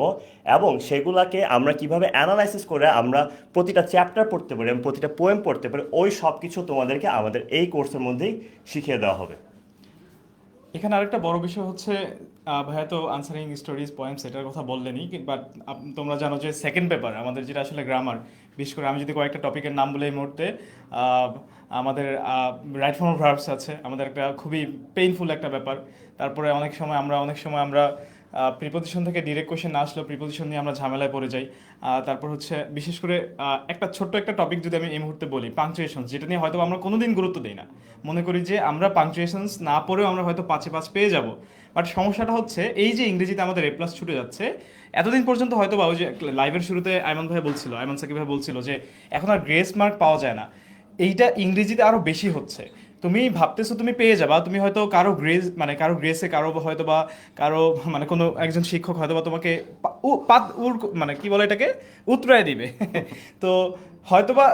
এবং সেগুলোকে আমরা কিভাবে অ্যানালাইসিস করে আমরা প্রতিটা চ্যাপ্টার পড়তে পারি এবং প্রতিটা পোয়েম পড়তে পারি, ওই সব কিছু তোমাদেরকে আমাদের এই কোর্সের মধ্যেই শিখিয়ে দেওয়া হবে। এখানে আরেকটা বড় বিষয় হচ্ছে ভাইয়া তো আনসারিং স্টোরিজ, পোয়েমস এটার কথা বললেনই, বাট তোমরা জানো যে সেকেন্ড পেপার আমাদের যেটা আসলে গ্রামার, বিশেষ করে আমি যদি কয়েকটা টপিকের নাম বলে এই মুহূর্তে, আমাদের রাইট ফর্ম ভার্বস আছে, আমাদের একটা খুবই পেইনফুল একটা ব্যাপার। তারপরে অনেক সময় আমরা প্রিপোজিশন থেকে ডিরেক্ট কোয়েশ্চেন না আসলেও প্রিপোজিশন নিয়ে আমরা ঝামেলায় পড়ে যাই। তারপর হচ্ছে বিশেষ করে একটা ছোট্ট একটা টপিক যদি আমি এই মুহূর্তে বলি, পাংচুয়েশন, যেটা নিয়ে হয়তো আমরা কোনোদিন গুরুত্ব দিই না, মনে করি যে আমরা পাংচুয়েশনস না পড়েও আমরা হয়তো 5-এ 5 পেয়ে যাব। বাট সমস্যাটা হচ্ছে এই যে ইংরেজিতে আমাদের এ প্লাস ছুটে যাচ্ছে, এতদিন পর্যন্ত হয়তো বা ওই যে লাইভের শুরুতে আইমান সাকিব ভাই বলছিল যে এখন আর গ্রেস মার্ক পাওয়া যায় না, এইটা ইংরেজিতে আরো বেশি হচ্ছে। তুমি ভাবতেছো তুমি পেয়ে যাবা, তুমি হয়তো কারো গ্রেসে কারো হয়তো বা কারো মানে কোনো একজন শিক্ষক হয়তো বা তোমাকে মানে কি বলে এটাকে উতরায় দিবে তো হয়তো বা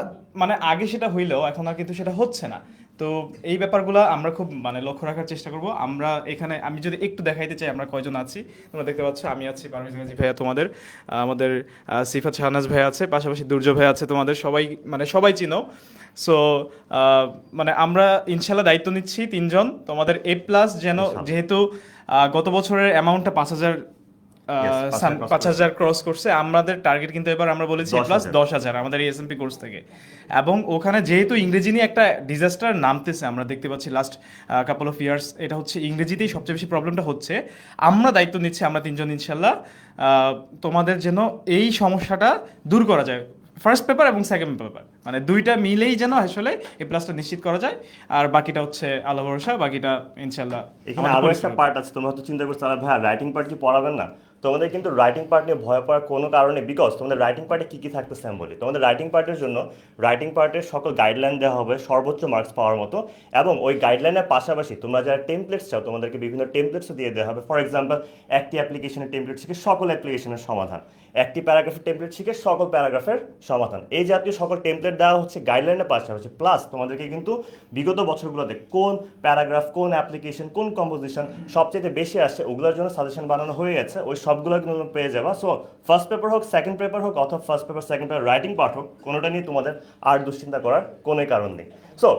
মানে আগে সেটা হইলেও এখন আর কিন্তু সেটা হচ্ছে না। তো এই ব্যাপারগুলো আমরা খুব মানে লক্ষ্য রাখার চেষ্টা করব। আমরা এখানে আমি যদি একটু দেখাইতে চাই আমরা কয়জন আছি, তোমরা দেখতে পাচ্ছ আমি আছি, পারভেজ গাজী ভাইয়া তোমাদের, আমাদের সিফাত শাহনাজ ভাই আছে, পাশাপাশি দুর্য ভাই আছে, তোমাদের সবাই চিনো। সো মানে আমরা ইনশাল্লাহ দায়িত্ব নিচ্ছি 3 জন তোমাদের এ প্লাস যেন, যেহেতু গত বছরের অ্যামাউন্টটা 5,000 ক্রস করছে, আমাদের টার্গেট কিন্তু এবার আমরা বলেছি প্লাস 10,000 আমাদের এই এসএমপি কোর্স থেকে। এবং ওখানে যেহেতু ইংরেজি নিয়ে একটা ডিজাস্টার নামতেছে, আমরা দেখতে পাচ্ছি লাস্ট কাপল অফ ইয়ার্স, এটা হচ্ছে ইংরেজিতেই সবচেয়ে বেশি প্রবলেমটা হচ্ছে। আমরা দায়িত্ব নিচ্ছি, আমরা 3 জন ইনশাল্লাহ তোমাদের যেন এই সমস্যাটা দূর করা যায়। ফার্স্ট পেপার এবং সেকেন্ড পেপার মানে দুইটা মিলেই যেন আসলে এই প্লাসটা নিশ্চিত করা যায়, আর বাকিটা হচ্ছে আল্লাহ ভরসা, বাকিটা ইনশাল্লাহ এখানে আমাদের আরো একটা পরিশ্রম। পার্ট আছে, তোমরা হয়তো চিন্তা করছো তাহলে ভাই রাইটিং পার্ট কি পড়াবেন না? তোমাদের কিন্তু রাইটিং পার্ট নিয়ে ভয় পাওয়ার কোনো কারণে, বিকজ তোমাদের রাইটিং পার্টে কি কি থাকতেছে আমি বলি। তোমাদের রাইটিং পার্টের জন্য রাইটিং পার্টের সকল গাইডলাইন দেওয়া হবে সর্বোচ্চ মার্কস পাওয়ার মতো, এবং ওই গাইডলাইনের পাশাপাশি তোমরা যারা টেমপ্লেটস চাও তোমাদেরকে বিভিন্ন টেমপ্লেটসও দিয়ে দেওয়া হবে। ফর এক্সাম্পল, একটি অ্যাপ্লিকেশনের টেমপ্লেট শিখে সকল অ্যাপ্লিকেশনের সমাধান, একটি প্যারাগ্রাফের টেমপ্লেট শিখে সকল প্যারাগ্রাফের সমাধান, এই জাতীয় সকল টেমপ্লেট দেওয়া হচ্ছে গাইডলাইনের পাশাপাশি। প্লাস তোমাদেরকে কিন্তু বিগত বছরগুলোতে কোন প্যারাগ্রাফ, কোন অ্যাপ্লিকেশন, কোন কম্পোজিশন সবচেয়ে বেশি আসে ওগুলোর জন্য সাজেশন বানানো হয়ে গেছে, ওই সবগুলো কিন্তু তোমরা পেয়ে যাবা। সো ফার্স্ট পেপার হোক, সেকেন্ড পেপার হোক, অথবা first paper second paper writing part হোক, কোনোটা নিয়ে তোমাদের আর দুশ্চিন্তা করার কোনো কারণ নেই। সো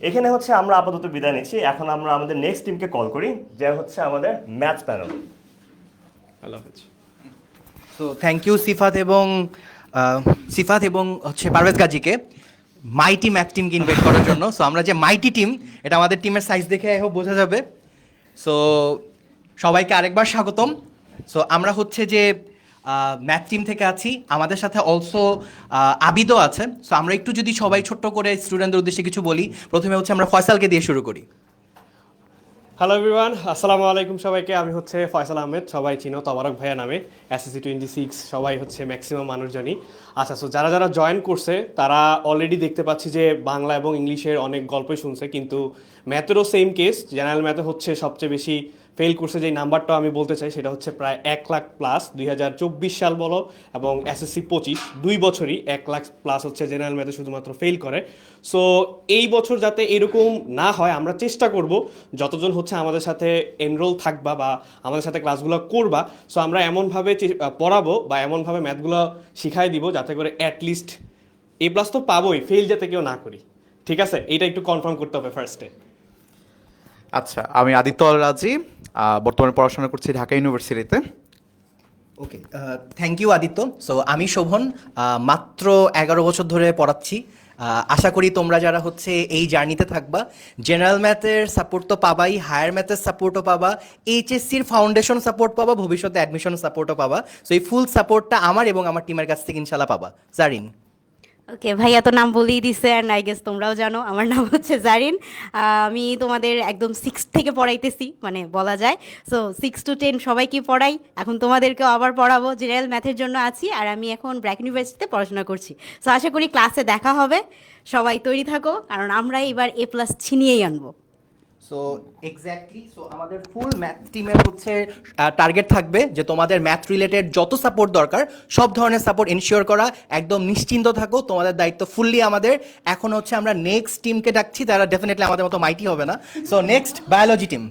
এখানে হচ্ছে আমরা আপাতত বিদায় নিচ্ছি। এখন আমরা আমাদের নেক্সট টিমকে কল করি, যে হচ্ছে আমাদের ম্যাথস প্যানেল। আল্লাহ হাফেজ। সো থ্যাংক ইউ সিফাত এবং হচ্ছে পারভেজ গাজীকে মাইটি ম্যাথ টিমকে ইনভাইট করার জন্য। সো আমরা যে মাইটি টিম, এটা আমাদের টিমের সাইজ দেখে আই হোপ বোঝা যাবে। সো সবাইকে আরেকবার স্বাগতম। সো আমরা হচ্ছে যে ম্যাথ টিম থেকে আছি, আমাদের সাথে অলসো আবিদও আছে। সো আমরা একটু যদি সবাই ছোট্ট করে স্টুডেন্টদের উদ্দেশ্যে কিছু বলি, প্রথমে হচ্ছে আমরা ফয়সালকে দিয়ে শুরু করি। হ্যালো এভরিওয়ান, আসসালামু আলাইকুম সবাইকে। আমি হচ্ছে ফয়সাল আহমেদ, সবাই চিনো তবারক ভাইয়া নামে। এসএসসি 26 সবাই হচ্ছে ম্যাক্সিমাম মানুষজনই। আচ্ছা, সো যারা যারা জয়েন করছে তারা অলরেডি দেখতে পাচ্ছি যে বাংলা এবং ইংলিশের অনেক গল্পই শুনছে, কিন্তু ম্যাথেরও সেম কেস। জেনারেল ম্যাথে হচ্ছে সবচেয়ে বেশি ফেল করছে, যেই নাম্বারটা আমি বলতে চাই সেটা হচ্ছে প্রায় 1 লাখ প্লাস। 2024 সাল বলো এবং এসএসসি 25 2 বছরই 1 লাখ প্লাস হচ্ছে জেনারেল ম্যাথে শুধুমাত্র ফেল করে। সো এই বছর যাতে এরকম না হয় আমরা চেষ্টা করব, যতজন হচ্ছে আমাদের সাথে এনরোল থাকবা বা আমাদের সাথে ক্লাসগুলো করবা, সো আমরা এমনভাবে পড়াবো বা এমনভাবে ম্যাথগুলো শিখাই দিব যাতে করে অ্যাটলিস্ট এ প্লাস তো পাবোই, ফেল যাতে কেউ না করি। ঠিক আছে, এইটা একটু কনফার্ম করতে হবে ফার্স্টে। আচ্ছা, আমি আদিত্য আল রাজি, বর্তমানে পড়াশোনা করছি ঢাকা ইউনিভার্সিটিতে। ওকে, থ্যাংক ইউ আদিত্য। সো আমি শোভন, মাত্র 11 বছর ধরে পড়াচ্ছি। আশা করি তোমরা যারা হচ্ছে এই জার্নিতে থাকবা, জেনারেল ম্যাথের সাপোর্ট তো পাবাই, হায়ার ম্যাথের সাপোর্টও পাবা, এইচএসসির ফাউন্ডেশন সাপোর্ট পাবা, ভবিষ্যতে অ্যাডমিশন সাপোর্টও পাবা। সো এই ফুল সাপোর্টটা আমার এবং আমার টিমের কাছ থেকে ইনশাল্লাহ পাবা। জারিন। ওকে, ভাইয়া তো নাম বলেই দিছে, অ্যান্ড আই গেস তোমরাও জানো আমার নাম হচ্ছে জারিন। আমি তোমাদের একদম 6 থেকে পড়াইতেছি, মানে বলা যায়। সো 6 to 10 সবাইকে পড়াই, এখন তোমাদেরকেও আবার পড়াবো। জেনারেল ম্যাথের জন্য আছি, আর আমি এখন ব্র্যাক ইউনিভার্সিটিতে পড়াশোনা করছি। সো আশা করি ক্লাসে দেখা হবে, সবাই তৈরি থাকো, কারণ আমরা এবার A+ ছিনিয়েই আনবো। সো এক্স্যাক্টলি, সো আমাদের ফুল ম্যাথ টিমের হচ্ছে টার্গেট থাকবে যে তোমাদের ম্যাথ রিলেটেড যত সাপোর্ট দরকার সব ধরনের সাপোর্ট এনশিওর করা। একদম নিশ্চিন্ত থাকো, তোমাদের দায়িত্ব ফুললি আমাদের। এখন হচ্ছে আমরা নেক্সট টিমকে ডাকছি, তারা ডেফিনেটলি আমাদের মতো মাইটি হবে না। So next biology team.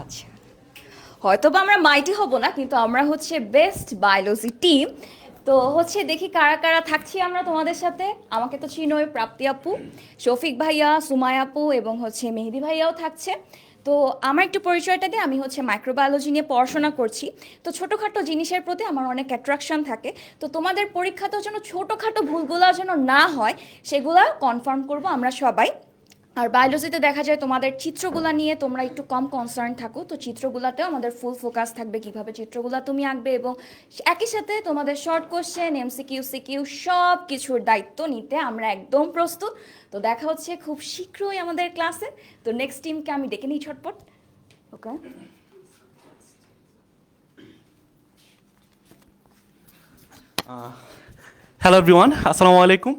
আচ্ছা, হয়তোবা আমরা মাইটি হব না, কিন্তু আমরা হচ্ছে বেস্ট বায়োলজি টিম। তো হচ্ছে দেখি কারা কারা থাকছি আমরা তোমাদের সাথে। আমাকে তো চিনোই, প্রাপ্তি আপু, শফিক ভাইয়া, সুমায় আপু এবং হচ্ছে মেহেদি ভাইয়াও থাকছে। তো আমার একটু পরিচয়টা দিয়ে, আমি হচ্ছে মাইক্রোবায়োলজি নিয়ে পড়াশোনা করছি। তো ছোটোখাটো জিনিসের প্রতি আমার অনেক অ্যাট্রাকশন থাকে। তো তোমাদের পরীক্ষাতেও যেন ছোটোখাটো ভুলগুলো যেন না হয়, সেগুলো কনফার্ম করব আমরা সবাই। আর বায়োলজিতে দেখা যায় তোমাদের চিত্রগুলা নিয়ে তোমরা একটু কম কনসার্ন থাকো, তো চিত্রগুলাতেও আমাদের ফুল ফোকাস থাকবে কিভাবে চিত্রগুলা তুমি আঁকবে, এবং একই সাথে তোমাদের শর্ট কোশ্চেন, এমসিকিউ, সিকিউ সব কিছুর দায়িত্ব নিতে আমরা একদম প্রস্তুত। তো দেখা হচ্ছে খুব শীঘ্রই আমাদের ক্লাসে। তো নেক্সট টিমকে আমি ডেকে নিই ছটপট। ওকে, হ্যালো এভরিওয়ান, আসসালামু আলাইকুম।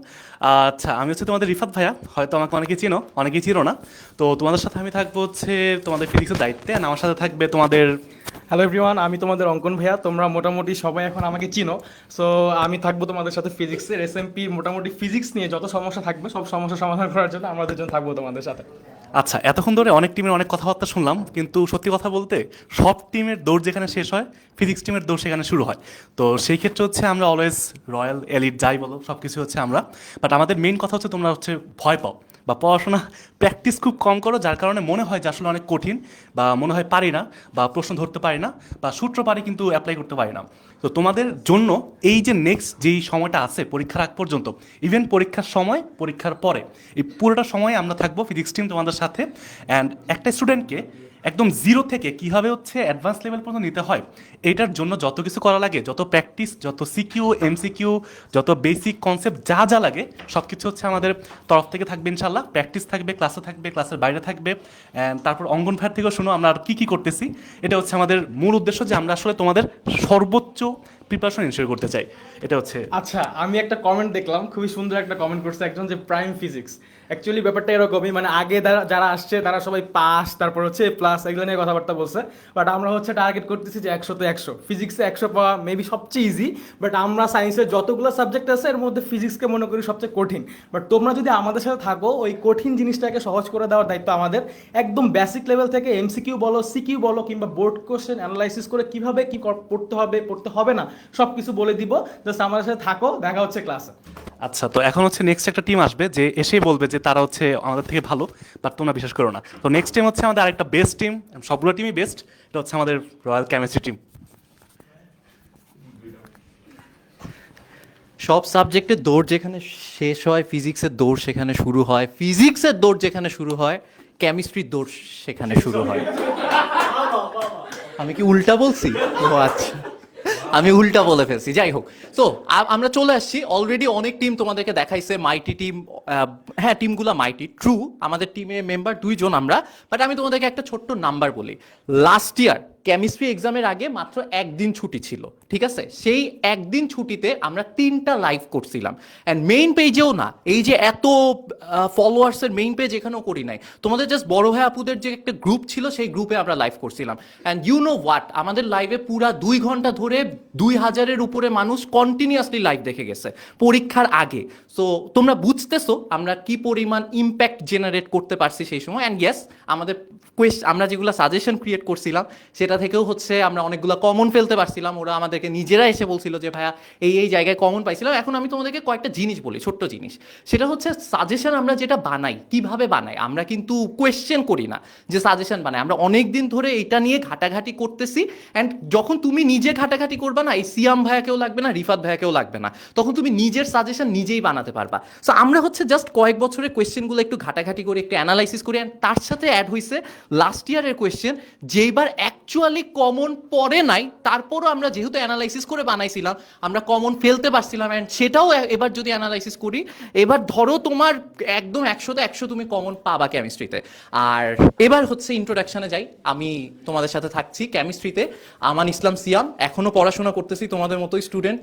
আচ্ছা, আমি হচ্ছে তোমাদের রিফাত ভাইয়া, হয়তো আমাকে অনেকেই চিনো, অনেকেই চিনো না। তো তোমাদের সাথে আমি থাকবো হচ্ছে তোমাদের ফিজিক্সের দায়িত্বে, আর আমার সাথে থাকবে তোমাদের। হ্যালো এভরিওয়ান, আমি তোমাদের অঙ্কন ভাইয়া। তোমরা মোটামুটি সবাই এখন আমাকে চিনো। সো আমি থাকবো তোমাদের সাথে ফিজিক্সের এসএমপি, মোটামুটি ফিজিক্স নিয়ে যত সমস্যা থাকবে সব সমস্যার সমাধান করার জন্য আমরা দুজন থাকবো তোমাদের সাথে। আচ্ছা, এতক্ষণ ধরে অনেক টিমের অনেক কথাবার্তা শুনলাম, কিন্তু সত্যি কথা বলতে সব টিমের দৌড় যেখানে শেষ হয়, ফিজিক্স টিমের দৌড় সেখানে শুরু হয়। তো সেই ক্ষেত্রে হচ্ছে আমরা অলওয়েজ রয়্যাল, এলিট যাই বলো সব কিছু হচ্ছে আমরা। বাট আমাদের মেইন কথা হচ্ছে তোমরা হচ্ছে ভয় পাও বা পড়াশোনা প্র্যাকটিস খুব কম করো, যার কারণে মনে হয় যে আসলে অনেক কঠিন, বা মনে হয় পারি না, বা প্রশ্ন ধরতে পারি না, বা সূত্র পারি কিন্তু অ্যাপ্লাই করতে পারি না। তো তোমাদের জন্য এই যে নেক্সট যেই সময়টা আছে পরীক্ষার আগ পর্যন্ত, ইভেন পরীক্ষার সময়, পরীক্ষার পরে, এই পুরোটা সময় আমরা থাকবো ফিজিক্স টিম তোমাদের সাথে। অ্যান্ড একটা স্টুডেন্টকে একদম জিরো থেকে কিভাবে হচ্ছে অ্যাডভান্স লেভেল পর্যন্ত নিতে হয়, এটার জন্য যত কিছু করা লাগে, যত প্র্যাকটিস, যত সিকিউ এমসিকিউ, যত বেসিক কনসেপ্ট যা যা লাগে সব কিছু হচ্ছে আমাদের তরফ থেকে থাকবে ইনশাল্লাহ। প্র্যাকটিস থাকবে, ক্লাসে থাকবে, ক্লাসের বাইরে থাকবে, তারপর অঙ্গন ফায়ার থেকেও শোনো আমরা আর কী কী করতেছি। এটা হচ্ছে আমাদের মূল উদ্দেশ্য, যে আমরা আসলে তোমাদের সর্বোচ্চ প্রিপারেশন ইনশিওর করতে চাই। এটা হচ্ছে আচ্ছা, আমি একটা কমেন্ট দেখলাম, খুবই সুন্দর একটা কমেন্ট করছে একজন, যে প্রাইম ফিজিক্স। অ্যাকচুয়ালি ব্যাপারটা এরকমই, মানে আগে যারা আসছে তারা সবাই পাস, তারপর হচ্ছে প্লাস, এগুলো নিয়ে কথাবার্তা বলছে। বাট আমরা হচ্ছে টার্গেট করতেছি যে 100-তে 100। ফিজিক্সে 100 পাওয়া মেবি সবচেয়ে ইজি, বাট আমরা সায়েন্সের যতগুলো সাবজেক্ট আছে এর মধ্যে ফিজিক্সকে মনে করি সবচেয়ে কঠিন। বাট তোমরা যদি আমাদের সাথে থাকো, ওই কঠিন জিনিসটাকে সহজ করে দেওয়ার দায়িত্ব আমাদের। একদম বেসিক লেভেল থেকে এমসিকিউ বলো, সিকিউ বলো, কিংবা বোর্ড কোশ্চেন অ্যানালাইসিস করে কিভাবে কি পড়তে হবে না সব কিছু বলে দিব। জাস্ট আমাদের সাথে থাকো, দেখা হচ্ছে ক্লাসে। আচ্ছা, তো এখন হচ্ছে নেক্সট একটা টিম আসবে যে এসেই বলবে যে তারা হচ্ছে আমাদের থেকে ভালো, বাট তোমরা বিশ্বাস করো না। তো নেক্সট টিম হচ্ছে আমাদের আরেকটা বেস্ট টিম, সবগুলো টিমই বেস্ট। এটা হচ্ছে আমাদের রয়্যাল কেমিস্ট্রি টিম। সব সাবজেক্টের দৌড় যেখানে শেষ হয়, ফিজিক্সের দৌড় সেখানে শুরু হয়, ফিজিক্সের দৌড় যেখানে শুরু হয়, কেমিস্ট্রির দৌড় সেখানে শুরু হয়। আমি কি উল্টা বলছি? ও আচ্ছা, আমি উল্টা বলে ফেলছি। যাই হোক, তো আমরা চলে আসছি। অলরেডি অনেক টিম তোমাদেরকে দেখাইছে, মাইটি টিম। হ্যাঁ, টিমগুলো মাইটি, ট্রু। আমাদের টিমে মেম্বার 2 জন আমরা। বাট আমি তোমাদেরকে একটা ছোট্ট নাম্বার বলি। লাস্ট ইয়ার কেমিস্ট্রি এক্সামের আগে মাত্র একদিন ছুটি ছিল, ঠিক আছে? সেই একদিন ছুটিতে আমরা 3টা লাইভ করছিলাম। অ্যান্ড মেইন পেজেও না, এই যে এত ফলোয়ার্সের মেইন পেজ এখানেও করি নাই, তোমাদের জাস্ট বড় ভাই আপুদের যে একটা গ্রুপ ছিল সেই গ্রুপে আমরা লাইভ করছিলাম। অ্যান্ড ইউ নো হোয়াট, আমাদের লাইভে পুরা 2 ঘন্টা ধরে 2000-এর উপরে মানুষ কন্টিনিউয়াসলি লাইভ দেখে গেছে পরীক্ষার আগে। সো তোমরা বুঝতেছো আমরা কি পরিমাণ ইম্প্যাক্ট জেনারেট করতে পারছি সেই সময়। অ্যান্ড ইয়েস, আমাদের আমরা যেগুলো সাজেশন ক্রিয়েট করছিলাম সেটা থেকেও হচ্ছে আমরা অনেকগুলো কমন ফেলতে পারছিলাম। ওরা আমাদেরকে নিজেরা এসে বলছিল যে ভাইয়া এই জায়গায় কমন পাইছিলাম। এখন আমি তোমাদেরকে কয়েকটা জিনিস বলি, ছোট্ট জিনিস। সেটা হচ্ছে সাজেশন আমরা যেটা বানাই, কিভাবে বানাই, আমরা কিন্তু কোয়েশ্চেন করি না যে সাজেশন বানাই। আমরা অনেক দিন ধরে এটা নিয়ে ঘাটাঘাটি করতেছি। অ্যান্ড যখন তুমি নিজে ঘাটাঘাটি করবে না, এই সিয়াম ভাইয়াকেও লাগবে না, রিফাত ভাইয়াকেও লাগবে না, তখন তুমি নিজের সাজেশন নিজেই বানাতে পারবা। সো আমরা হচ্ছে জাস্ট কয়েক বছরের কোয়েশ্চেনগুলো একটু ঘাটাঘাটি করে একটু অ্যানালাইসিস করি। অ্যান্ড তার সাথে অ্যাড হয়েছে লাস্ট ইয়ারের কোয়েশ্চেন, যেইবার অ্যাকচুয়ালি কমন পড়ে নাই, তারপরও আমরা যেহেতু অ্যানালাইসিস করে বানাইছিলাম আমরা কমন ফেলতে পারছিলাম। অ্যান্ড সেটাও এবার যদি অ্যানালাইসিস করি, এবার ধরো তোমার একদম 100-তে 100 তুমি কমন পাবা কেমিস্ট্রিতে। আর এবার হচ্ছে ইন্ট্রোডাকশনে যাই। আমি তোমাদের সাথে থাকছি কেমিস্ট্রিতে, আমান ইসলাম সিয়াম। এখনো পড়াশোনা করতেছি তোমাদের মতোই স্টুডেন্ট,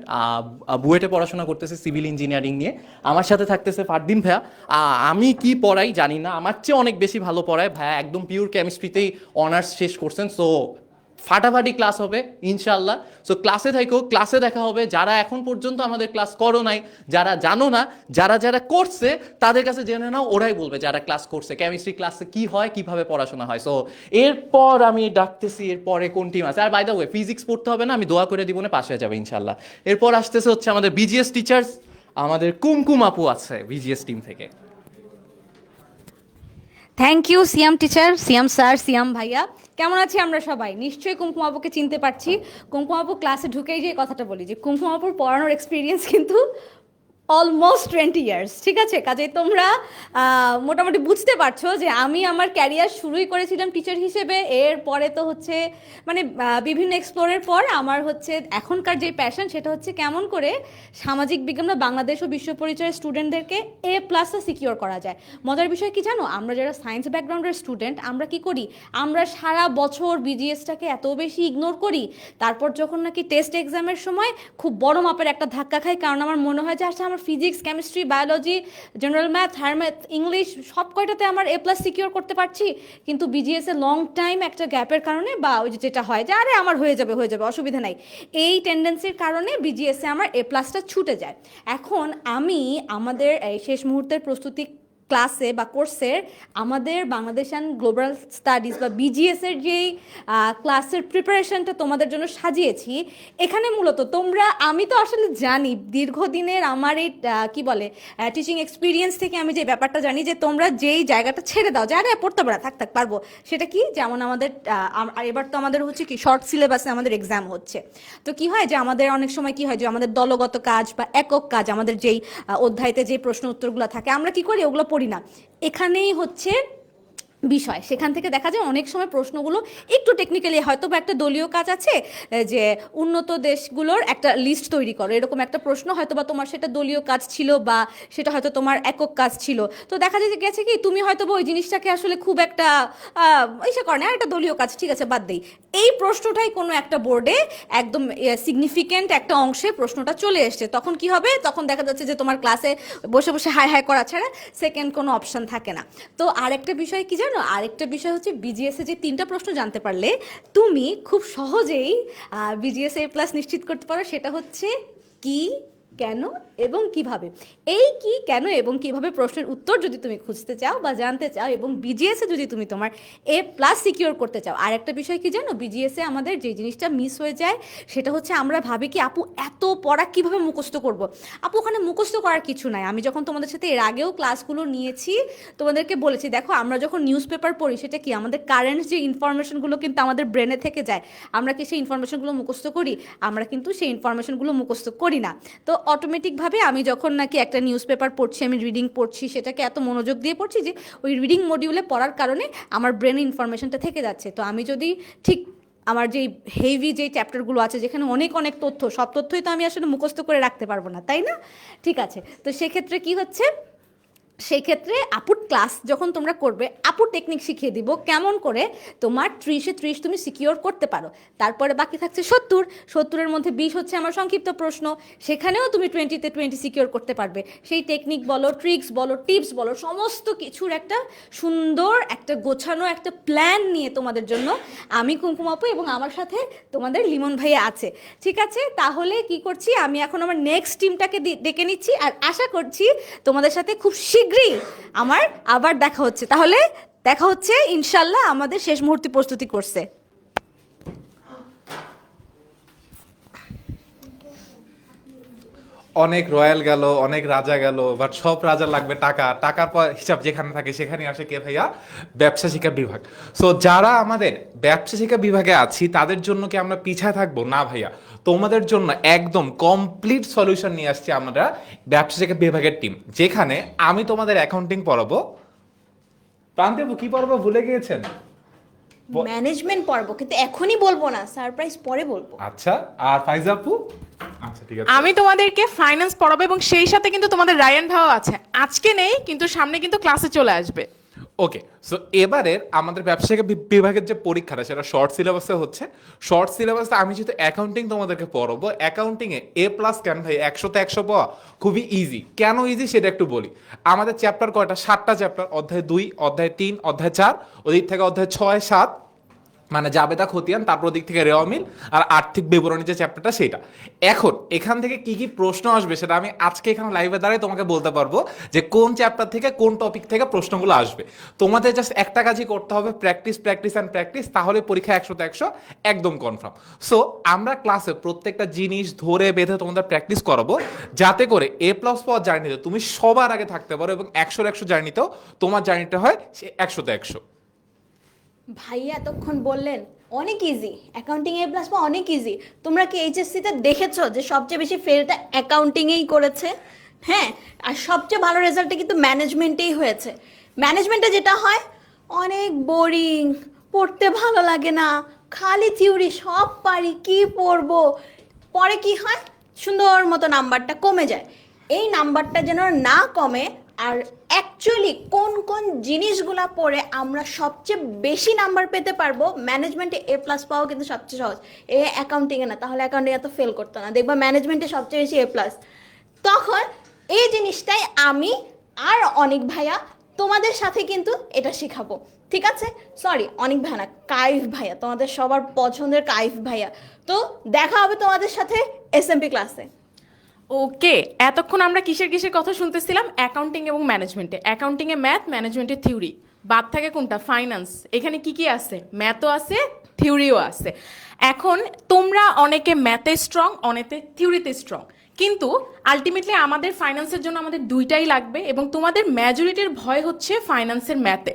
বুয়েটে পড়াশোনা করতেছি সিভিল ইঞ্জিনিয়ারিং নিয়ে। আমার সাথে থাকতেছে ফারদিন ভাইয়া। আমি কি পড়াই জানি না, আমার চেয়ে অনেক বেশি ভালো পড়ায় ভাইয়া, একদম পিওর কেমিস্ট্রিতেই অনার্স শেষ করছেন। সো ফাটাফাটি ক্লাস হবে ইনশাল্লাহ। সো ক্লাসে থাকো, ক্লাসে দেখা হবে। যারা এখন পর্যন্ত আমাদের ক্লাস করো নাই, যারা জানো না, যারা করছে তাদের কাছে জেনে নাও, ওরাই বলবে যারা ক্লাস করছে কেমিস্ট্রি ক্লাসে কি হয়, কিভাবে পড়াশোনা হয়। সো এরপর আমি ডাকতেছি এরপরে কোন টিম আছে। আর বাই দ্য ওয়ে, ফিজিক্স পড়তে হবে না, আমি দোয়া করে দিব না, পাশ হয়ে যাবে ইনশাল্লাহ। এরপর আসতেছে হচ্ছে আমাদের বিজিএস টিচার্স, আমাদের কুমকুম আপু আছে বিজিএস টিম থেকে। Thank you Siam teacher, Siam sir, Siam ভাইয়া। কেমন আছি আমরা সবাই? নিশ্চয়ই কুমকুম আপুকে চিনতে পারছি। কুমকুম আপু ক্লাসে ঢুকেই যে কথাটা বলি যে কুমকুম আপুর পড়ানোর এক্সপিরিয়েন্স কিন্তু অলমোস্ট 20 ইয়ার্স, ঠিক আছে? কাজে তোমরা মোটামুটি বুঝতে পারছো যে আমি আমার ক্যারিয়ার শুরুই করেছিলাম টিচার হিসেবে। এরপরে তো হচ্ছে মানে বিভিন্ন এক্সপ্লোরের পর আমার হচ্ছে এখনকার যে প্যাশন সেটা হচ্ছে কেমন করে সামাজিক বিজ্ঞান বা বাংলাদেশ ও বিশ্ব পরিচয়ের স্টুডেন্টদেরকে A+ সিকিওর করা যায়। মজার বিষয় কি জানো, আমরা যারা সায়েন্স ব্যাকগ্রাউন্ডের স্টুডেন্ট আমরা কি করি, আমরা সারা বছর বিজিএসটাকে এত বেশি ইগনোর করি। তারপর যখন নাকি টেস্ট এক্সামের সময় খুব বড় মাপের একটা ধাক্কা খাই, কারণ আমার মনে হয় যে আচ্ছা আমার physics, chemistry, biology, general math, higher math, English সব কয়টাতে আমার A+ সিকিওর করতে পারছি। কিন্তু বিজিএস এ লং টাইম একটা গ্যাপের কারণে বা ওই যেটা হয় যে আরে আমার হয়ে যাবে অসুবিধা নাই, এই টেন্ডেন্সির কারণে বিজিএস এ আমার A+টা ছুটে যায়। এখন আমি আমাদের এই শেষ মুহূর্তের প্রস্তুতি ক্লাসে বা কোর্সের আমাদের বাংলাদেশ অ্যান্ড গ্লোবাল স্টাডিজ বা বিজিএসের যেই ক্লাসের প্রিপারেশনটা তোমাদের জন্য সাজিয়েছি, এখানে মূলত তোমরা, আমি তো আসলে জানি দীর্ঘদিনের আমার এই কি বলে টিচিং এক্সপিরিয়েন্স থেকে আমি যে ব্যাপারটা জানি যে তোমরা যেই জায়গাটা ছেড়ে দাও যে আরে পড়তে পারা থাক পারবো, সেটা কি, যেমন আমাদের এবার তো আমাদের হচ্ছে কি শর্ট সিলেবাসে আমাদের এক্সাম হচ্ছে। তো কি হয় যে আমাদের অনেক সময় কি হয় যে আমাদের দলগত কাজ বা একক কাজ, আমাদের যেই অধ্যায়তে যে প্রশ্ন উত্তরগুলো থাকে আমরা কি করি ওগুলো পড়ি না। এখানেই হচ্ছে বিষয়, সেখান থেকে দেখা যায় অনেক সময় প্রশ্নগুলো একটু টেকনিক্যালি, হয়তো বা একটা দলীয় কাজ আছে যে উন্নত দেশগুলোর একটা লিস্ট তৈরি করো, এরকম একটা প্রশ্ন হয়তো বা তোমার সেটা দলীয় কাজ ছিল বা সেটা হয়তো তোমার একক কাজ ছিল। তো দেখা যায় যে গেছে কি তুমি হয়তো বা ওই জিনিসটাকে আসলে খুব একটা ইসে করে না, একটা দলীয় কাজ, ঠিক আছে বাদ দেই। এই প্রশ্নটাই কোনো একটা বোর্ডে একদম সিগনিফিক্যান্ট একটা অংশে প্রশ্নটা চলে এসছে, তখন কি হবে? তখন দেখা যাচ্ছে যে তোমার ক্লাসে বসে বসে হাই হাই করা ছাড়া সেকেন্ড কোনো অপশন থাকে না। তো আরেকটা বিষয় কি জানো, আরেকটা বিষয় হচ্ছে বিজিএস এ যে 3টা প্রশ্ন জানতে পারলে তুমি খুব সহজেই বিজিএস এ প্লাস নিশ্চিত করতে পারো, সেটা হচ্ছে কি, কেন এবং কিভাবে। এই কি, কেন এবং কিভাবে প্রশ্নের উত্তর যদি তুমি খুঁজতে চাও বা জানতে চাও এবং বিজিএস এ যদি তুমি তোমার এ প্লাস সিকিউর করতে চাও। আর একটা বিষয় কি জানো, বিজিএস এ আমাদের যে জিনিসটা মিস হয়ে যায় সেটা হচ্ছে আমরা ভাবি কি আপু এত পড়া কিভাবে মুখস্থ করব। আপু ওখানে মুখস্থ করার কিছু নাই। আমি যখন তোমাদের সাথে এর আগেও ক্লাসগুলো নিয়েছি তোমাদেরকে বলেছি, দেখো আমরা যখন নিউজ পেপার পড়ি সেটা কি আমাদের কারেন্ট যে ইনফরমেশনগুলো কিন্তু আমাদের ব্রেনে থেকে যায়, আমরা কি সেই ইনফরমেশনগুলো মুখস্থ করি? আমরা কিন্তু সেই ইনফরমেশনগুলো মুখস্থ করি না। তো অটোমেটিকভাবে আমি যখন নাকি একটা নিউজ পেপার পড়ছি, আমি রিডিং পড়ছি, সেটাকে এত মনোযোগ দিয়ে পড়ছি যে ওই রিডিং মডিউলে পড়ার কারণে আমার ব্রেনে ইনফরমেশনটা থেকে যাচ্ছে। তো আমি যদি ঠিক আমার যেই হেভি যেই চ্যাপ্টারগুলো আছে যেখানে অনেক অনেক তথ্য, সব তথ্যই তো আমি আসলে মুখস্থ করে রাখতে পারবো না, তাই না? ঠিক আছে, তো সেক্ষেত্রে কি হচ্ছে, সেই ক্ষেত্রে আপুর ক্লাস যখন তোমরা করবে, আপুর টেকনিক শিখিয়ে দিব কেমন করে তোমার 30-এ 30 তুমি সিকিওর করতে পারো। তারপরে বাকি থাকছে 70-এর মধ্যে 20 হচ্ছে আমার সংক্ষিপ্ত প্রশ্ন, সেখানেও তুমি 20-তে 20 সিকিওর করতে পারবে। সেই টেকনিক বলো, ট্রিক্স বলো, টিপস বলো, সমস্ত কিছুর একটা সুন্দর একটা গোছানো একটা প্ল্যান নিয়ে তোমাদের জন্য আমি কুমকুম আপু এবং আমার সাথে তোমাদের লিমন ভাইয়া আছে। ঠিক আছে, তাহলে কি করছি, আমি এখন আমার নেক্সট টিমটাকে ডেকে নিচ্ছি আর আশা করছি তোমাদের সাথে খুব শীঘ্রই আমার আবার দেখা হচ্ছে। তাহলে দেখা হচ্ছে ইনশাল্লাহ আমাদের শেষ মুহূর্তে প্রস্তুতি করছে। অনেক রয়্যাল গেল, অনেক রাজা গেল, বাট সব রাজা লাগবে টাকা, টাকার পর হিসাব যেখানে থাকে সেখানে আসে কে ভাইয়া? ব্যবসা শিক্ষা বিভাগ। সো যারা আমাদের ব্যবসা শিক্ষা বিভাগে আছি তাদের জন্য কি আমরা পিছায় থাকবো? না ভাইয়া, তোমাদের জন্য একদম কমপ্লিট সলিউশন নিয়ে আসছি আমরা ব্যবসা শিক্ষা বিভাগের টিম, যেখানে আমি তোমাদের অ্যাকাউন্টিং পড়াবো। প্রান্তিবু কি পড়াবো ভুলে গিয়েছেন? ম্যানেজমেন্ট পড়বো, কিন্তু এখনই বলবো না, সারপ্রাইজ পরে বলবো। আচ্ছা, আর ফাইজা আপু? আচ্ছা ঠিক আছে, আমি তোমাদেরকে ফাইন্যান্স পড়াবো এবং সেই সাথে কিন্তু তোমাদের রায়ান ভাইও আছে, আজকে নেই কিন্তু সামনে কিন্তু ক্লাসে চলে আসবে। ওকে, সো এবারের আমাদের ব্যবসায়িক বিভাগের যে পরীক্ষাটা সেটা শর্ট সিলেবাসে হচ্ছে। শর্ট সিলেবাসে আমি যেহেতু অ্যাকাউন্টিং তোমাদেরকে পড়াবো, অ্যাকাউন্টিংয়ে A+ কেন ভাই 100-তে 100 পাওয়া খুবই ইজি। কেন ইজি সেটা একটু বলি। আমাদের চ্যাপ্টার কয়টা? 7টা চ্যাপ্টার, অধ্যায় 2, অধ্যায় 3, অধ্যায় 4, ওদিক থেকে অধ্যায় 6, 7 মানে জাবেদা খতিয়ান, তারপর দিক থেকে রেওয়া মিল আর আর্থিক বিবরণী যে চ্যাপ্টারটা সেটা। এখন এখান থেকে কি কি প্রশ্ন আসবে সেটা আমি আজকে এখানে লাইভে দাঁড়াই তোমাকে বলতে পারবো যে কোন চ্যাপ্টার থেকে কোন টপিক থেকে প্রশ্নগুলো আসবে। তোমাদের জাস্ট একটা কাজই করতে হবে, প্র্যাকটিস প্র্যাকটিস অ্যান্ড প্র্যাকটিস, তাহলে পরীক্ষা 100-তে 100 একদম কনফার্ম। সো আমরা ক্লাসে প্রত্যেকটা জিনিস ধরে বেঁধে তোমাদের প্র্যাকটিস করাবো, যাতে করে A+ পাওয়ার জার্নিতে তুমি সবার আগে থাকতে পারো এবং 100-এর 100 জার্নিতেও তোমার জার্নিটা হয় 100-তে 100। ভাইয়া এতক্ষণ বললেন অনেক ইজি, অ্যাকাউন্টিং A+ বা অনেক ইজি। তোমরা কি এইচএসসিতে দেখেছো যে সবচেয়ে বেশি ফেলটা অ্যাকাউন্টিংয়েই করেছে? হ্যাঁ, আর সবচেয়ে ভালো রেজাল্টটা কিন্তু ম্যানেজমেন্টেই হয়েছে। ম্যানেজমেন্টে যেটা হয় অনেক বোরিং, পড়তে ভালো লাগে না, খালি থিওরি, সব পারি কি পড়বো, পরে কি হয় সুন্দর মতো নাম্বারটা কমে যায়। এই নাম্বারটা যেন না কমে, আর অ্যাকচুয়ালি কোন কোন জিনিসগুলা পড়ে আমরা সবচেয়ে বেশি নাম্বার পেতে পারবো, ম্যানেজমেন্টে A+ পাওয়া কিন্তু সবচেয়ে সহজ। অ্যাকাউন্টিংয়ে না, তাহলে অ্যাকাউন্টিংয়ে এত ফেল করতো না, দেখবা ম্যানেজমেন্টে সবচেয়ে বেশি A+। তখন এই জিনিসটাই আমি আর অনেক ভাইয়া তোমাদের সাথে কিন্তু এটা শেখাবো, ঠিক আছে? সরি, অনেক ভাইয়া না, কাইফ ভাইয়া, তোমাদের সবার পছন্দের কাইফ ভাইয়া। তো দেখা হবে তোমাদের সাথে SMP ক্লাসে। ওকে, এতক্ষণ আমরা কিসের কিসের কথা শুনতেছিলাম? অ্যাকাউন্টিং এবং ম্যানেজমেন্টে। অ্যাকাউন্টিংয়ে ম্যাথ, ম্যানেজমেন্টে থিওরি। বাদ থাকে কোনটা? ফাইন্যান্স। এখানে কি কি আছে? ম্যাথও আছে, থিওরিও আছে। এখন তোমরা অনেকে ম্যাথে স্ট্রং, অনেকে থিওরিতে স্ট্রং, কিন্তু আলটিমেটলি আমাদের ফাইন্যান্সের জন্য আমাদের দুইটাই লাগবে এবং তোমাদের মেজরিটির ভয় হচ্ছে ফাইন্যান্সের ম্যাথে।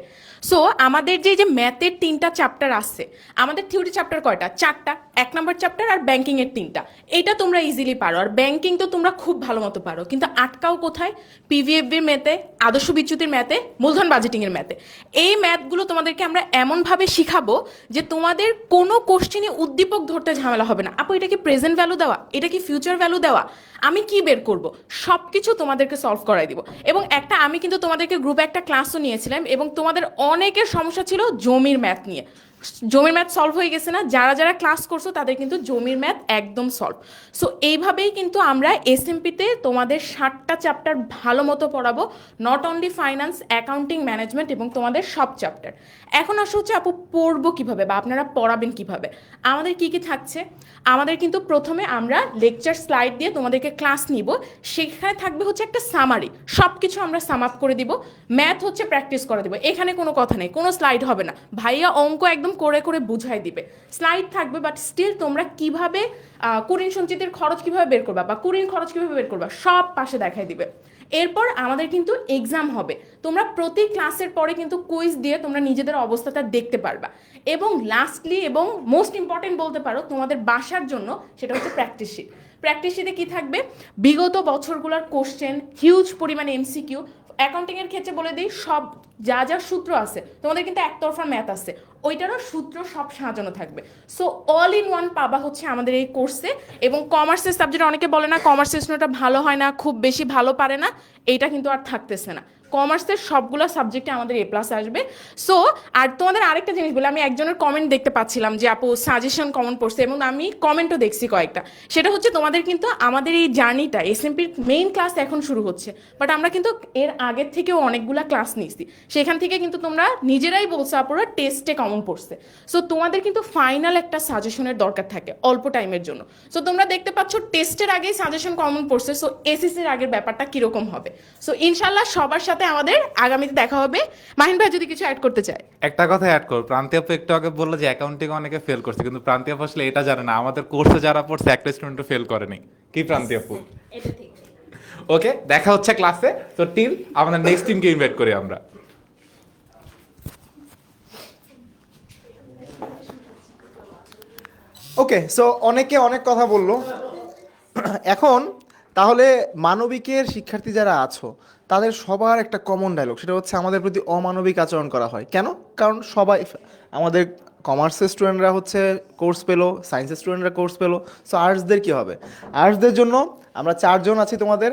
সো আমাদের যে ম্যাথের 3টা চ্যাপ্টার আছে, আমাদের থিওরি চ্যাপ্টার কয়টা? 4টা। 1 নাম্বার চ্যাপ্টার আর ব্যাংকিং এর 3টা। এটা তোমরা ইজিলি পারো, আর ব্যাংকিং তো তোমরা খুব ভালো মতো পারো, কিন্তু আটকাও কোথায়? পিভিএফবির ম্যাথে, আদর্শ বিচ্যুতির ম্যাথে, মূলধন বাজেটিং এর ম্যাথে। এই ম্যাথগুলো তোমাদেরকে আমরা এমনভাবে শিখাবো যে তোমাদের কোনো কোশ্চেনে উদ্দীপক ধরতে ঝামেলা হবে না। আপু এটা কি প্রেজেন্ট ভ্যালু দেওয়া, এটা কি ফিউচার ভ্যালু দেওয়া, আমি কি বের করব, সব কিছু তোমাদেরকে সলভ করাই দিব। এবং আমি কিন্তু তোমাদেরকে গ্রুপে একটা ক্লাসও নিয়েছিলাম, এবং তোমাদের অনেকের সমস্যা ছিল জমির ম্যাথ নিয়ে। জমির ম্যাথ সলভ হয়ে গেছে না? যারা যারা ক্লাস করছো তাদের কিন্তু জমির ম্যাথ একদম সলভ। সো এইভাবেই কিন্তু আমরা এসএমপিতে তোমাদের 7টা চ্যাপ্টার ভালো মতো পড়াবো, not only finance, accounting, management এবং তোমাদের সব চ্যাপ্টার। এখন আসলে হচ্ছে আপু পড়বো কিভাবে বা আপনারা পড়াবেন কিভাবে? আমাদের কি কি থাকছে? আমাদের কিন্তু প্রথমে আমরা লেকচার স্লাইড দিয়ে তোমাদেরকে ক্লাস নিব, সেখানে থাকবে হচ্ছে একটা সামারি, সব কিছু আমরা সাম আপ করে দিব। ম্যাথ হচ্ছে প্র্যাকটিস করে দিব, এখানে কোনো কথা নেই, কোনো স্লাইড হবে না, ভাইয়া অঙ্ক একদম করে করে বুঝাই দিবে। স্লাইড থাকবে, বাট স্টিল তোমরা কিভাবে কুরিন সঞ্চিতির খরচ কিভাবে বের করবা বা কুরিন খরচ কিভাবে বের করবা সব পাশে দেখাই দিবে। এরপর আমাদের কিন্তু এক্সাম হবে, তোমরা প্রতি ক্লাসের পরে কিন্তু কুইজ দিয়ে তোমরা নিজেদের অবস্থাটা দেখতে পারবা। এবং লাস্টলি এবং মোস্ট ইম্পর্টেন্ট বলতে পারো তোমাদের বাসার জন্য, সেটা হচ্ছে প্র্যাকটিস শিট। প্র্যাকটিস শিটে কি থাকবে? বিগত বছরগুলোর কোশ্চেন, হিউজ পরিমাণে এমসিকিউ। অ্যাকাউন্টিং এর ক্ষেত্রে বলে দিই, সব যা যা সূত্র আছে, তোমাদের কিন্তু একতরফা ম্যাথ আছে, ওইটারও সূত্র সব সাজানো থাকবে। সো অল ইন ওয়ান পাবা হচ্ছে আমাদের এই কোর্সে। এবং কমার্সের সাবজেক্ট অনেকে বলে না কমার্সের স্টুডেন্টটা ভালো হয় না, খুব বেশি ভালো পারে না, এইটা কিন্তু আর থাকতেছে না। কমার্সের সবগুলো সাবজেক্টে আমাদের এ প্লাস আসবে। সো আর তোমাদের আরেকটা জিনিস বলে, আমি একজনের কমেন্ট দেখতে পাচ্ছিলাম যে আপু সাজেশন কমন পড়ছে, এবং আমি কমেন্টও দেখছি কয়েকটা। সেটা হচ্ছে তোমাদের কিন্তু আমাদের এই জার্নিটা, এসএমপির মেইন ক্লাস এখন শুরু হচ্ছে, বাট আমরা কিন্তু এর আগের থেকেও অনেকগুলা ক্লাস নিয়েছি, সেখান থেকে কিন্তু তোমরা নিজেরাই বলছো আপুরা টেস্টে কমন পড়ছে। সো তোমাদের কিন্তু ফাইনাল একটা সাজেশনের দরকার থাকে অল্প টাইমের জন্য। সো তোমরা দেখতে পাচ্ছ টেস্টের আগেই সাজেশন কমন পড়ছে, সো এসএসসির আগের ব্যাপারটা কিরকম হবে। সো ইনশাল্লাহ সবার সাথে আমাদের আগামীতে দেখা হবে। মাহিন ভাই যদি কিছু অ্যাড করতে চায়। একটা কথা অ্যাড করো, প্রান্তি আপু একটু আগে বললো যে অ্যাকাউন্টিং অনেকে ফেল করছে, কিন্তু প্রান্তি আপু আসলে এটা জানে না, আমাদের কোর্সে যারা পড়ছে একটা স্টুডেন্টও ফেল করেনি। কি প্রান্তি আপু? ওকে, দেখা হচ্ছে ক্লাসে। তো টিম, আমাদের নেক্সট টিমকে ইনভাইট করি আমরা। ওকে, সো অনেকে অনেক কথা বললো। এখন তাহলে মানবিকের শিক্ষার্থী যারা আছো তাদের সবার একটা কমন ডায়লগ, সেটা হচ্ছে আমাদের প্রতি অমানবিক আচরণ করা হয়। কেন? কারণ সবাই, আমাদের কমার্সের স্টুডেন্টরা হচ্ছে কোর্স পেলো, সায়েন্সের স্টুডেন্টরা কোর্স পেলো, সো আর্টসদের কী হবে? আর্টসদের জন্য আমরা 4 জন আছি তোমাদের।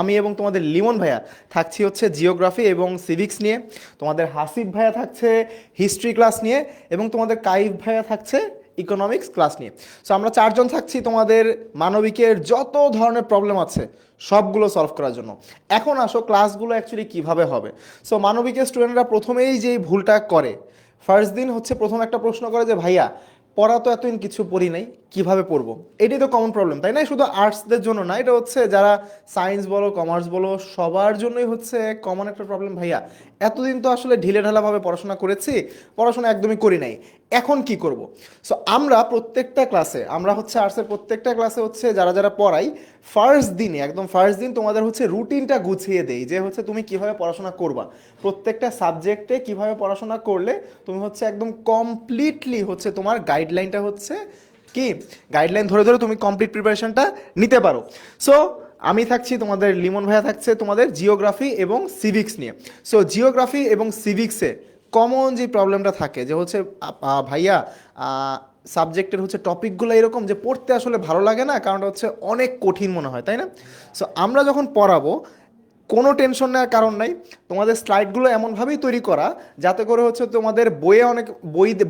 আমি এবং তোমাদের লিমন ভাইয়া থাকছি হচ্ছে জিওগ্রাফি এবং সিভিক্স নিয়ে, তোমাদের হাসিব ভাইয়া থাকছে হিস্ট্রি ক্লাস নিয়ে, এবং তোমাদের কাইফ ভাইয়া থাকছে ইকোনমিক্স ক্লাস নিয়ে। সো আমরা 4 জন থাকছি তোমাদের মানবিকের যত ধরনের প্রবলেম আছে সবগুলো সলভ করার জন্য। এখন আসো ক্লাসগুলো অ্যাকচুয়ালি কীভাবে হবে। সো মানবিকের স্টুডেন্টরা প্রথমেই যে ভুলটা করে, ফার্স্ট দিন হচ্ছে প্রথম একটা প্রশ্ন করে যে ভাইয়া পড়া তো এতদিন কিছু পড়ি নাই, কিভাবে পড়বো? এটাই তো কমন প্রবলেম, তাই না? শুধু আর্টসদের জন্য না, এটা হচ্ছে যারা সায়েন্স বলো কমার্স বলো সবার জন্যই হচ্ছে কমন একটা প্রবলেম। ভাইয়া এতদিন তো আসলে ঢিলেঢালাভাবে পড়াশোনা করেছি, পড়াশোনা একদমই করি নাই, এখন কি করব? সো আমরা প্রত্যেকটা ক্লাসে, আমরা হচ্ছে আর্টসের প্রত্যেকটা ক্লাসে হচ্ছে যারা যারা পড়াই, ফার্স্ট দিনে একদম ফার্স্ট দিন তোমাদের হচ্ছে রুটিনটা গুছিয়ে দেই যে হচ্ছে তুমি কিভাবে পড়াশোনা করবা, প্রত্যেকটা সাবজেক্টে কিভাবে পড়াশোনা করলে তুমি হচ্ছে একদম কমপ্লিটলি হচ্ছে তোমার গাইডলাইনটা হচ্ছে কি গাইডলাইন ধরে ধরে তুমি কমপ্লিট প্রিপারেশনটা নিতে পারো। সো আমি থাকছি, তোমাদের লিমন ভাইয়া থাকছে তোমাদের জিওগ্রাফি এবং সিভিক্স নিয়ে। সো জিওগ্রাফি এবং সিভিক্সে কমন যে প্রবলেমটা থাকে যে হচ্ছে ভাইয়া সাবজেক্টের হচ্ছে টপিকগুলো এরকম যে পড়তে আসলে ভালো লাগে না, কারণটা হচ্ছে অনেক কঠিন মনে হয়, তাই না? সো আমরা যখন পড়াবো কোনো টেনশন নেওয়ার কারণ নাই, তোমাদের স্লাইডগুলো এমনভাবেই তৈরি করা যাতে করে হচ্ছে তোমাদের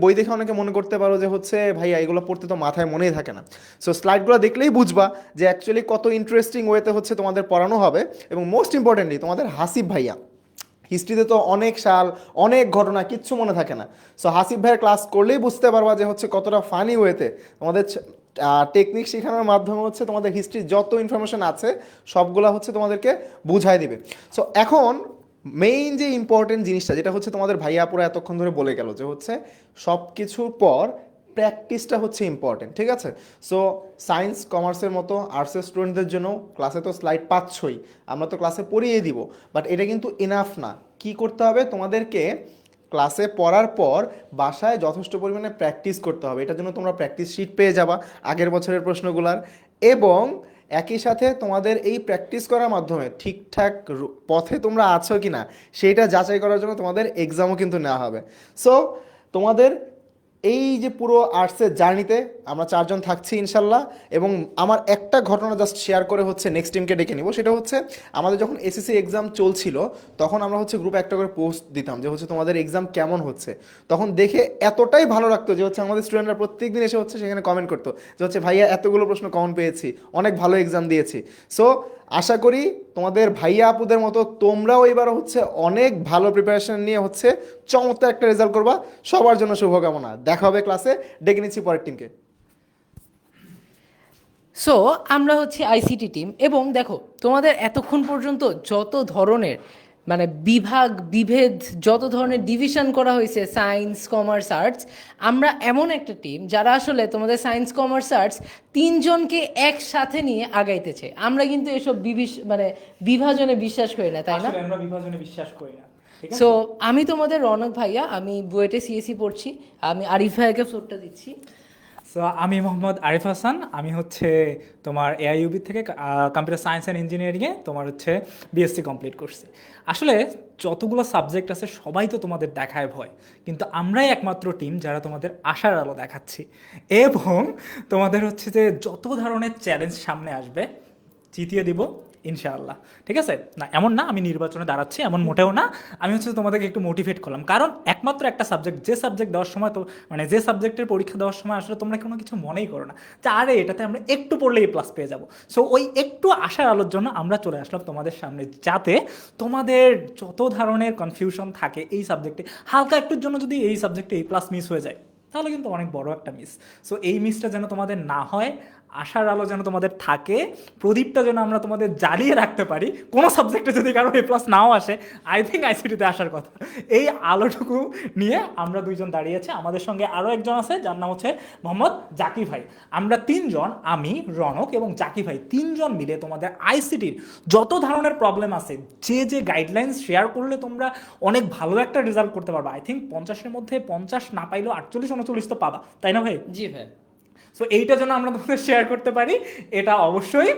বই দেখে অনেকে মনে করতে পারো যে হচ্ছে ভাইয়া এগুলো পড়তে তো মাথায় মনেই থাকে না। সো স্লাইডগুলো দেখলেই বুঝবা যে অ্যাকচুয়ালি কত ইন্টারেস্টিং ওয়েতে হচ্ছে তোমাদের পড়ানো হবে। এবং মোস্ট ইম্পর্টেন্টলি তোমাদের হাসিব ভাইয়া, হিস্ট্রিতে তো অনেক সাল অনেক ঘটনা কিচ্ছু মনে থাকে না। সো হাসিব ভাইয়ের ক্লাস করলেই বুঝতে পারবা যে হচ্ছে কতটা ফানি ওয়েতে তোমাদের টেকনিক শেখানোর মাধ্যমে হচ্ছে তোমাদের হিস্ট্রির যত ইনফরমেশন আছে সবগুলা হচ্ছে তোমাদেরকে বুঝাই দিবে। সো এখন মেইন যে ইম্পর্টেন্ট জিনিসটা যেটা হচ্ছে তোমাদের ভাইয়া আপুরা এতক্ষণ ধরে বলে গেল যে হচ্ছে সব কিছুর পর প্র্যাকটিসটা হচ্ছে ইম্পর্টেন্ট, ঠিক আছে? সো সায়েন্স কমার্সের মতো আর্টসের স্টুডেন্টদের জন্য ক্লাসে তো স্লাইড পাচ্ছই, আমরা তো ক্লাসে পড়িয়ে দিব, বাট এটা কিন্তু ইনাফ না। কি করতে হবে তোমাদেরকে ক্লাসে পড়ার পর বাসায় যথেষ্ট পরিমাণে প্র্যাকটিস করতে হবে। এটার জন্য তোমরা প্র্যাকটিস শিট পেয়ে যাবা আগের বছরের প্রশ্নগুলার, এবং একই সাথে তোমাদের এই প্র্যাকটিস করার মাধ্যমে ঠিকঠাক পথে তোমরা আছো কি না সেইটা যাচাই করার জন্য তোমাদের এক্সামও কিন্তু নেওয়া হবে। সো তোমাদের এই যে পুরো আর্টসের জার্নিতে আমরা 4 জন থাকছি ইনশাল্লাহ, এবং আমার একটা ঘটনা জাস্ট শেয়ার করে হচ্ছে নেক্সট টিমকে ডেকে নিব। সেটা হচ্ছে আমাদের যখন এসএসসি এক্সাম চলছিল তখন আমরা হচ্ছে গ্রুপে একটা করে পোস্ট দিতাম যে হচ্ছে তোমাদের এক্সাম কেমন হচ্ছে। তখন দেখে এতটাই ভালো লাগতো যে হচ্ছে আমাদের স্টুডেন্টরা প্রত্যেকদিন এসে হচ্ছে সেখানে কমেন্ট করতো যে হচ্ছে ভাইয়া এতগুলো প্রশ্ন কমন পেয়েছি, অনেক ভালো এক্সাম দিয়েছি। সো আশা করি তোমাদের ভাইয়া আপুদের মতো তোমরাও এবার হচ্ছে অনেক ভালো প্রিপারেশন নিয়ে হচ্ছে চমৎকার একটা রেজাল্ট করবা। সবার জন্য শুভকামনা। দেখা হবে ক্লাসে। ডেকে নিচ্ছি পরের টিমকে। সো আমরা হচ্ছে আইসিটি টিম, এবং দেখো তোমাদের এতক্ষণ পর্যন্ত যত ধরনের মানে বিভেদ, যত ধরনের ডিভিশন করা হয়েছে সায়েন্স, কমার্স, আর্টস, আমরা এমন একটা টিম যারা আসলে তোমাদের সায়েন্স, কমার্স, আর্টস 3 জনকে একসাথে নিয়ে আগাইতেছে। আমরা কিন্তু এসব বিভাজনে বিশ্বাস করি না, তাই না? আমরা বিভাজনে বিশ্বাস করি না। সো আমি তোমাদের রনক ভাইয়া, আমি বুয়েটে সিএসসি পড়ছি। আমি আরিফ ভাইয়াকে ফ্লোরটা দিচ্ছি। সো আমি মোহাম্মদ আরিফ হাসান, আমি হচ্ছে তোমার এআইইউবি থেকে কম্পিউটার সায়েন্স অ্যান্ড ইঞ্জিনিয়ারিংয়ে তোমার হচ্ছে বিএসসি কমপ্লিট করছি। আসলে যতগুলো সাবজেক্ট আছে সবাই তো তোমাদের দেখায় ভয়, কিন্তু আমরাই একমাত্র টিম যারা তোমাদের আশার আলো দেখাচ্ছি, এবং তোমাদের হচ্ছে যে যত ধরনের চ্যালেঞ্জ সামনে আসবে জিতিয়ে দিব ইনশাআল্লাহ। ঠিক আছে? না এমন না আমি নির্বাচনে দাঁড়াচ্ছি, এমন মোটেও না। আমি হচ্ছে তোমাদেরকে একটু মোটিভেট করলাম, কারণ একমাত্র একটা সাবজেক্ট, যে সাবজেক্ট দেওয়ার সময় তো মানে যে সাবজেক্টের পরীক্ষা দেওয়ার সময় আসলে তোমরা কোনো কিছু মনেই করো না যে আরে এটাতে আমরা একটু পড়লে A+ পেয়ে যাবো। সো ওই একটু আশার আলোর জন্য আমরা চলে আসলাম তোমাদের সামনে, যাতে তোমাদের যত ধরনের কনফিউশন থাকে এই সাবজেক্টে, হালকা একটুর জন্য যদি এই সাবজেক্টে A+ মিস হয়ে যায় তাহলে কিন্তু অনেক বড় একটা মিস। সো এই মিসটা যেন তোমাদের না হয়, আশার আলো যেন তোমাদের থাকে, প্রদীপটা যেন আমরা তোমাদের জ্বালিয়ে রাখতে পারি। কোনো সাবজেক্টে যদি কারো A+ নাও আসে, আই থিঙ্ক আইসিটিতে আসার কথা। এই আলোটুকু নিয়ে আমরা 2 জন দাঁড়িয়ে আছি। আমাদের সঙ্গে আরও একজন আছে যার নাম হচ্ছে মোহাম্মদ জাকি ভাই। আমরা 3 জন, আমি, রনক এবং জাকি ভাই, 3 জন মিলে তোমাদের আইসিটির যত ধরনের প্রবলেম আছে, যে গাইডলাইন্স শেয়ার করলে তোমরা অনেক ভালো একটা রেজাল্ট করতে পারবা। আই থিঙ্ক 50-এর মধ্যে 50 না পাইলেও 48-39 তো পাবা, তাই না ভাই? জি ভাই। সো এইটা যেন আমরা তোমাদের শেয়ার করতে পারি, এটা অবশ্যই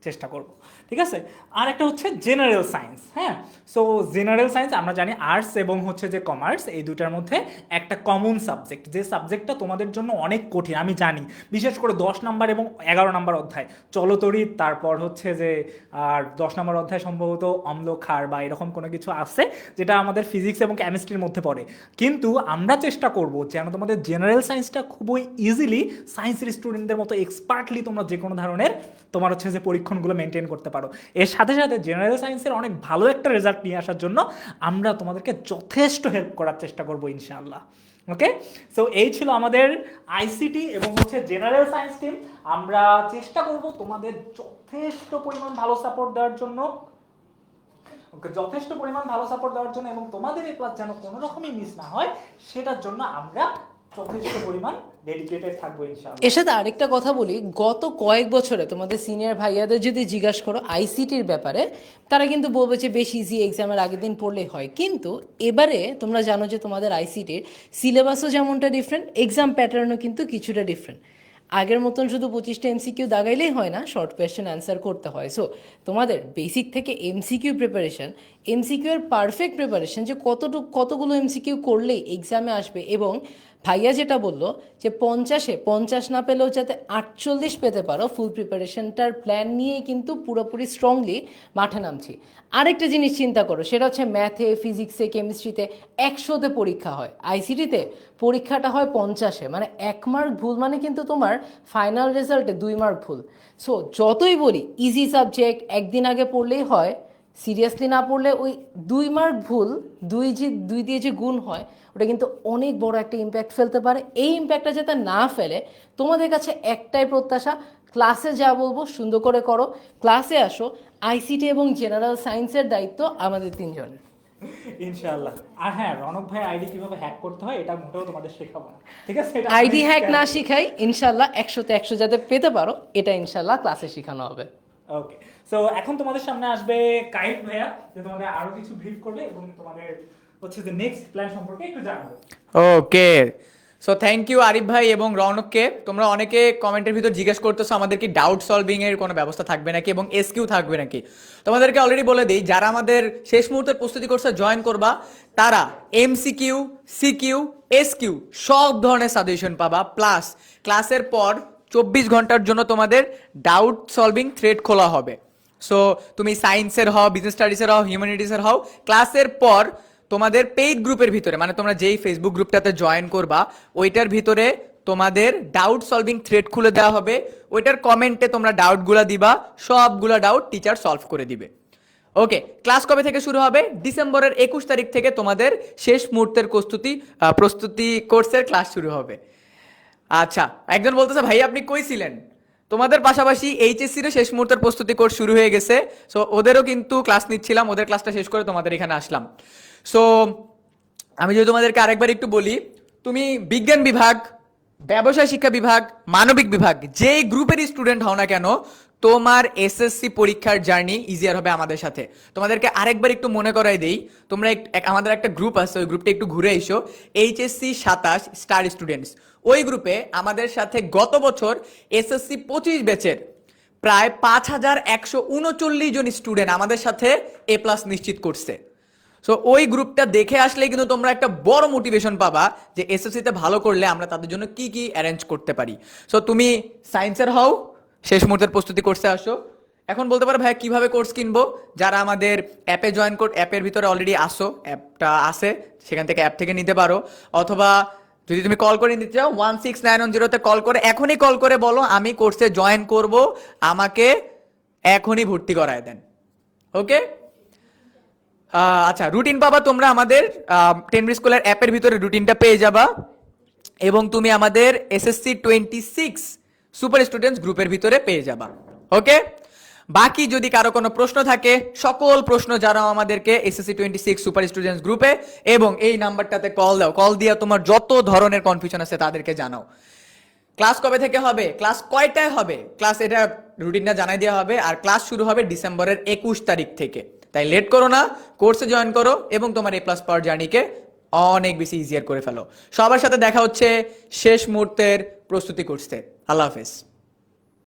চেষ্টা করব। ঠিক আছে? আর একটা হচ্ছে জেনারেল সায়েন্স। হ্যাঁ, সো জেনারেল সায়েন্স আমরা জানি আর্টস এবং হচ্ছে যে কমার্স, এই দুটার মধ্যে একটা কমন সাবজেক্ট, যে সাবজেক্টটা তোমাদের জন্য অনেক কঠিন আমি জানি, বিশেষ করে 10 নাম্বার এবং 11 নাম্বার অধ্যায় চলতরিৎ, তারপর হচ্ছে যে আর 10 নাম্বার অধ্যায় সম্ভবত অম্ল ক্ষার বা এরকম কোনো কিছু আছে যেটা আমাদের ফিজিক্স এবং কেমিস্ট্রির মধ্যে পড়ে। কিন্তু আমরা চেষ্টা করব যেন তোমাদের জেনারেল সায়েন্সটা খুবই ইজিলি সায়েন্সের স্টুডেন্টদের মতো এক্সপার্টলি তোমরা যে কোনো ধরনের তোমার হচ্ছে যে পরীক্ষণগুলো মেনটেন করতে পারো। এর সাথে সাথে জেনারেল সায়েন্সের অনেক ভালো একটা রেজাল্ট নিয়ে আসার জন্য আমরা তোমাদেরকে যথেষ্ট হেল্প করার চেষ্টা করবো ইনশাআল্লাহ। ওকে, সো এই ছিল আমাদের আইসিটি এবং হচ্ছে জেনারেল সায়েন্স টিম। আমরা চেষ্টা করব তোমাদের যথেষ্ট পরিমাণ ভালো সাপোর্ট দেওয়ার জন্য, এবং তোমাদের এই ক্লাস যেন কোনো রকমই মিস না হয় সেটার জন্য আমরা যথেষ্ট পরিমাণ ডেডিকেটেড থাকবো ইনশাআল্লাহ। এর সাথে আরেকটা কথা বলি, গত কয়েক বছরে তোমাদের সিনিয়র ভাইয়াদের যদি জিজ্ঞাসা করো আইসিটির ব্যাপারে, তারা কিন্তু বলবে যে বেশ ইজি, এক্সামের আগের দিন পড়লেই হয়। কিন্তু এবারে তোমরা জানো যে তোমাদের আইসিটির সিলেবাসও যেমনটা ডিফারেন্ট, এক্সাম প্যাটার্নও কিন্তু কিছুটা ডিফারেন্ট। আগের মতন শুধু 25টা এমসিকিউ দাগাইলেই হয় না, শর্ট কোয়েশ্চেন অ্যান্সার করতে হয়। সো তোমাদের বেসিক থেকে এমসিকিউ প্রিপারেশন, এমসিকিউ এর পারফেক্ট প্রিপারেশন, যে কতগুলো এমসিকিউ করলেই এক্সামে আসবে, এবং ভাইয়া যেটা বললো যে 50-এ 50 না পেলেও যাতে 48 পেতে পারো, ফুল প্রিপারেশনটার প্ল্যান নিয়েই কিন্তু পুরোপুরি স্ট্রংলি মাঠে নামছি। আরেকটা জিনিস চিন্তা করো, সেটা হচ্ছে ম্যাথে, ফিজিক্সে, কেমিস্ট্রিতে 100তে পরীক্ষা হয়, আইসিটিতে পরীক্ষাটা হয় 50-এ, মানে 1 মার্ক ভুল মানে কিন্তু তোমার ফাইনাল রেজাল্টে 2 মার্ক ভুল। সো যতই বলি ইজি সাবজেক্ট, একদিন আগে পড়লেই হয়, সিরিয়াসলি না পড়লে ওই 2 মার্ক ভুল, 2 দিয়ে যে গুণ হয়, ওটা কিন্তু অনেক বড় একটা ইম্প্যাক্ট ফেলতে পারে। এই ইম্প্যাক্টটা যাতে না ফেলে তোমাদের কাছে একটাই প্রত্যাশা, ক্লাসে যা বলবো সুন্দর করে করো, ক্লাসে আসো। আইসিটি এবং জেনারেল সায়েন্সের দায়িত্ব আমাদের 3 জনের ইনশাআল্লাহ। আর হ্যাঁ, রনক ভাই আইডি কিভাবে হ্যাক করতে হয় এটা মোটেও তোমাদের শেখাবো না, ঠিক আছে? আইডি হ্যাক না শিখাই, ইনশাআল্লাহ 100-তে 100 যাতে পেতে পারো, এটা ইনশাআল্লাহ ক্লাসে শেখানো হবে। ওকে, সো এখন তোমাদের সামনে আসবে কাইফ ভাইয়া, যে তোমাদের আরো কিছু ব্রিফ করবে এবং তোমাদের হচ্ছে যে নেক্সট প্ল্যান সম্পর্কে একটু জানাবে। ওকে, সো থ্যাংক ইউ আরিফ ভাই এবং রৌনককে। তোমরা অনেকে কমেন্টের ভিতর জিজ্ঞেস করতেছো আমাদের কি ডাউট সলভিং এর কোনো ব্যবস্থা থাকবে নাকি এবং এসকিউ থাকবে নাকি। তোমাদেরকে অলরেডি বলে দিই, যারা আমাদের শেষ মুহূর্তের প্রস্তুতি কোর্সে জয়েন করবা তারা এমসিকিউ, সিকিউ, এসকিউ সব ধরনের সাজেশন পাবা, প্লাস ক্লাসের পর 24 ঘন্টার জন্য তোমাদের ডাউট সলভিং থ্রেড খোলা হবে। সো তুমি সায়েন্সের হও, বিজনেস স্টাডিজের হও, হিউম্যানিটিসের হও, ক্লাসের পর তোমাদের পেইড গ্রুপের ভিতরে, মানে তোমরা যেই ফেসবুক গ্রুপটাতে জয়েন করবা ওইটার ভিতরে তোমাদের ডাউট সলভিং থ্রেড খুলে দেওয়া হবে। ওইটার কমেন্টে তোমরা ডাউটগুলা দিবা, সবগুলা ডাউট টিচার সলভ করে দিবে। ওকে, ক্লাস কবে থেকে শুরু হবে? ডিসেম্বরের 21 তারিখ থেকে তোমাদের শেষ মুহূর্তের প্রস্তুতি কোর্সের ক্লাস শুরু হবে। আচ্ছা, একজন বলতেছে ভাই আপনি কই ছিলেন? তোমাদের পাশাপাশি এইচএসসিরও শেষ মুহূর্তের প্রস্তুতি কোর্স শুরু হয়ে গেছে, সো ওদেরও কিন্তু ক্লাস নিচ্ছিলাম, ওদের ক্লাসটা শেষ করে তোমাদের এখানে আসলাম। সো আমি যদি তোমাদেরকে আরেকবার একটু বলি, তুমি বিজ্ঞান বিভাগ, ব্যবসায় শিক্ষা বিভাগ, মানবিক বিভাগ, যে গ্রুপেরই স্টুডেন্ট হও না কেন, তোমার এসএসসি পরীক্ষার জার্নি ইজিয়ার হবে আমাদের সাথে। তোমাদেরকে আরেকবার একটু মনে করাই দেই, তোমরা আমাদের একটা গ্রুপ আছে, ওই গ্রুপটা একটু ঘুরে এসো, এইচএসসি 27 স্টার স্টুডেন্টস। ওই গ্রুপে আমাদের সাথে গত বছর এসএসসি 25 ব্যাচের প্রায় 5139 জন স্টুডেন্ট আমাদের সাথে এ প্লাস নিশ্চিত করছে। সো ওই গ্রুপটা দেখে আসলে কিন্তু তোমরা একটা বড় মোটিভেশন পাবা যে এসএসসিতে ভালো করলে আমরা তাদের জন্য কি কি অ্যারেঞ্জ করতে পারি। সো তুমি সায়েন্সের হও, শেষ মুহূর্তের প্রস্তুতি কোর্সে আসো। এখন বলতে পারো ভাই কিভাবে কোর্স কিনবো? যারা আমাদের অ্যাপে জয়েন অ্যাপের ভিতরে অলরেডি আসো, অ্যাপটা আছে, সেখান থেকে অ্যাপ থেকে নিতে পারো, অথবা যদি তুমি কল করে নিতে চাও 16910-তে কল করে এখনই কল করে বলো আমি কোর্সে জয়েন করব, আমাকে এখনই ভর্তি করায় দেন। ওকে, আচ্ছা, রুটিন পাবা তোমরা আমাদের টেনব্রিজ স্কুলের অ্যাপের ভিতরে, রুটিনটা পেয়ে যাবা এবং তুমি আমাদের এসএসসি 26 সুপার স্টুডেন্টস গ্রুপের ভিতরে পেয়ে যাবা। ওকে, বাকি যদি কারো কোনো প্রশ্ন থাকে, সকল প্রশ্ন জানাও আমাদেরকে এসএসসি 26 সুপার স্টুডেন্টস গ্রুপে এবং এই নাম্বারটাতে কল দাও। কল দিয়ে তোমার যত ধরনের কনফিউশন আছে তাদেরকে জানাও। ক্লাস কবে থেকে হবে, ক্লাস কয়টায় হবে, ক্লাস এটা রুটিনটা জানাই দেওয়া হবে। আর ক্লাস শুরু হবে ডিসেম্বরের 21 তারিখ থেকে। তাই লেট করো না, কোর্সে জয়েন করো এবং তোমার এ প্লাস পাওয়ার জার্নিকে অনেক বেশি ইজিয়ার করে ফেলো। সবার সাথে দেখা হচ্ছে শেষ মুহূর্তের প্রস্তুতি কোর্সে। আল্লাহ হাফেজ।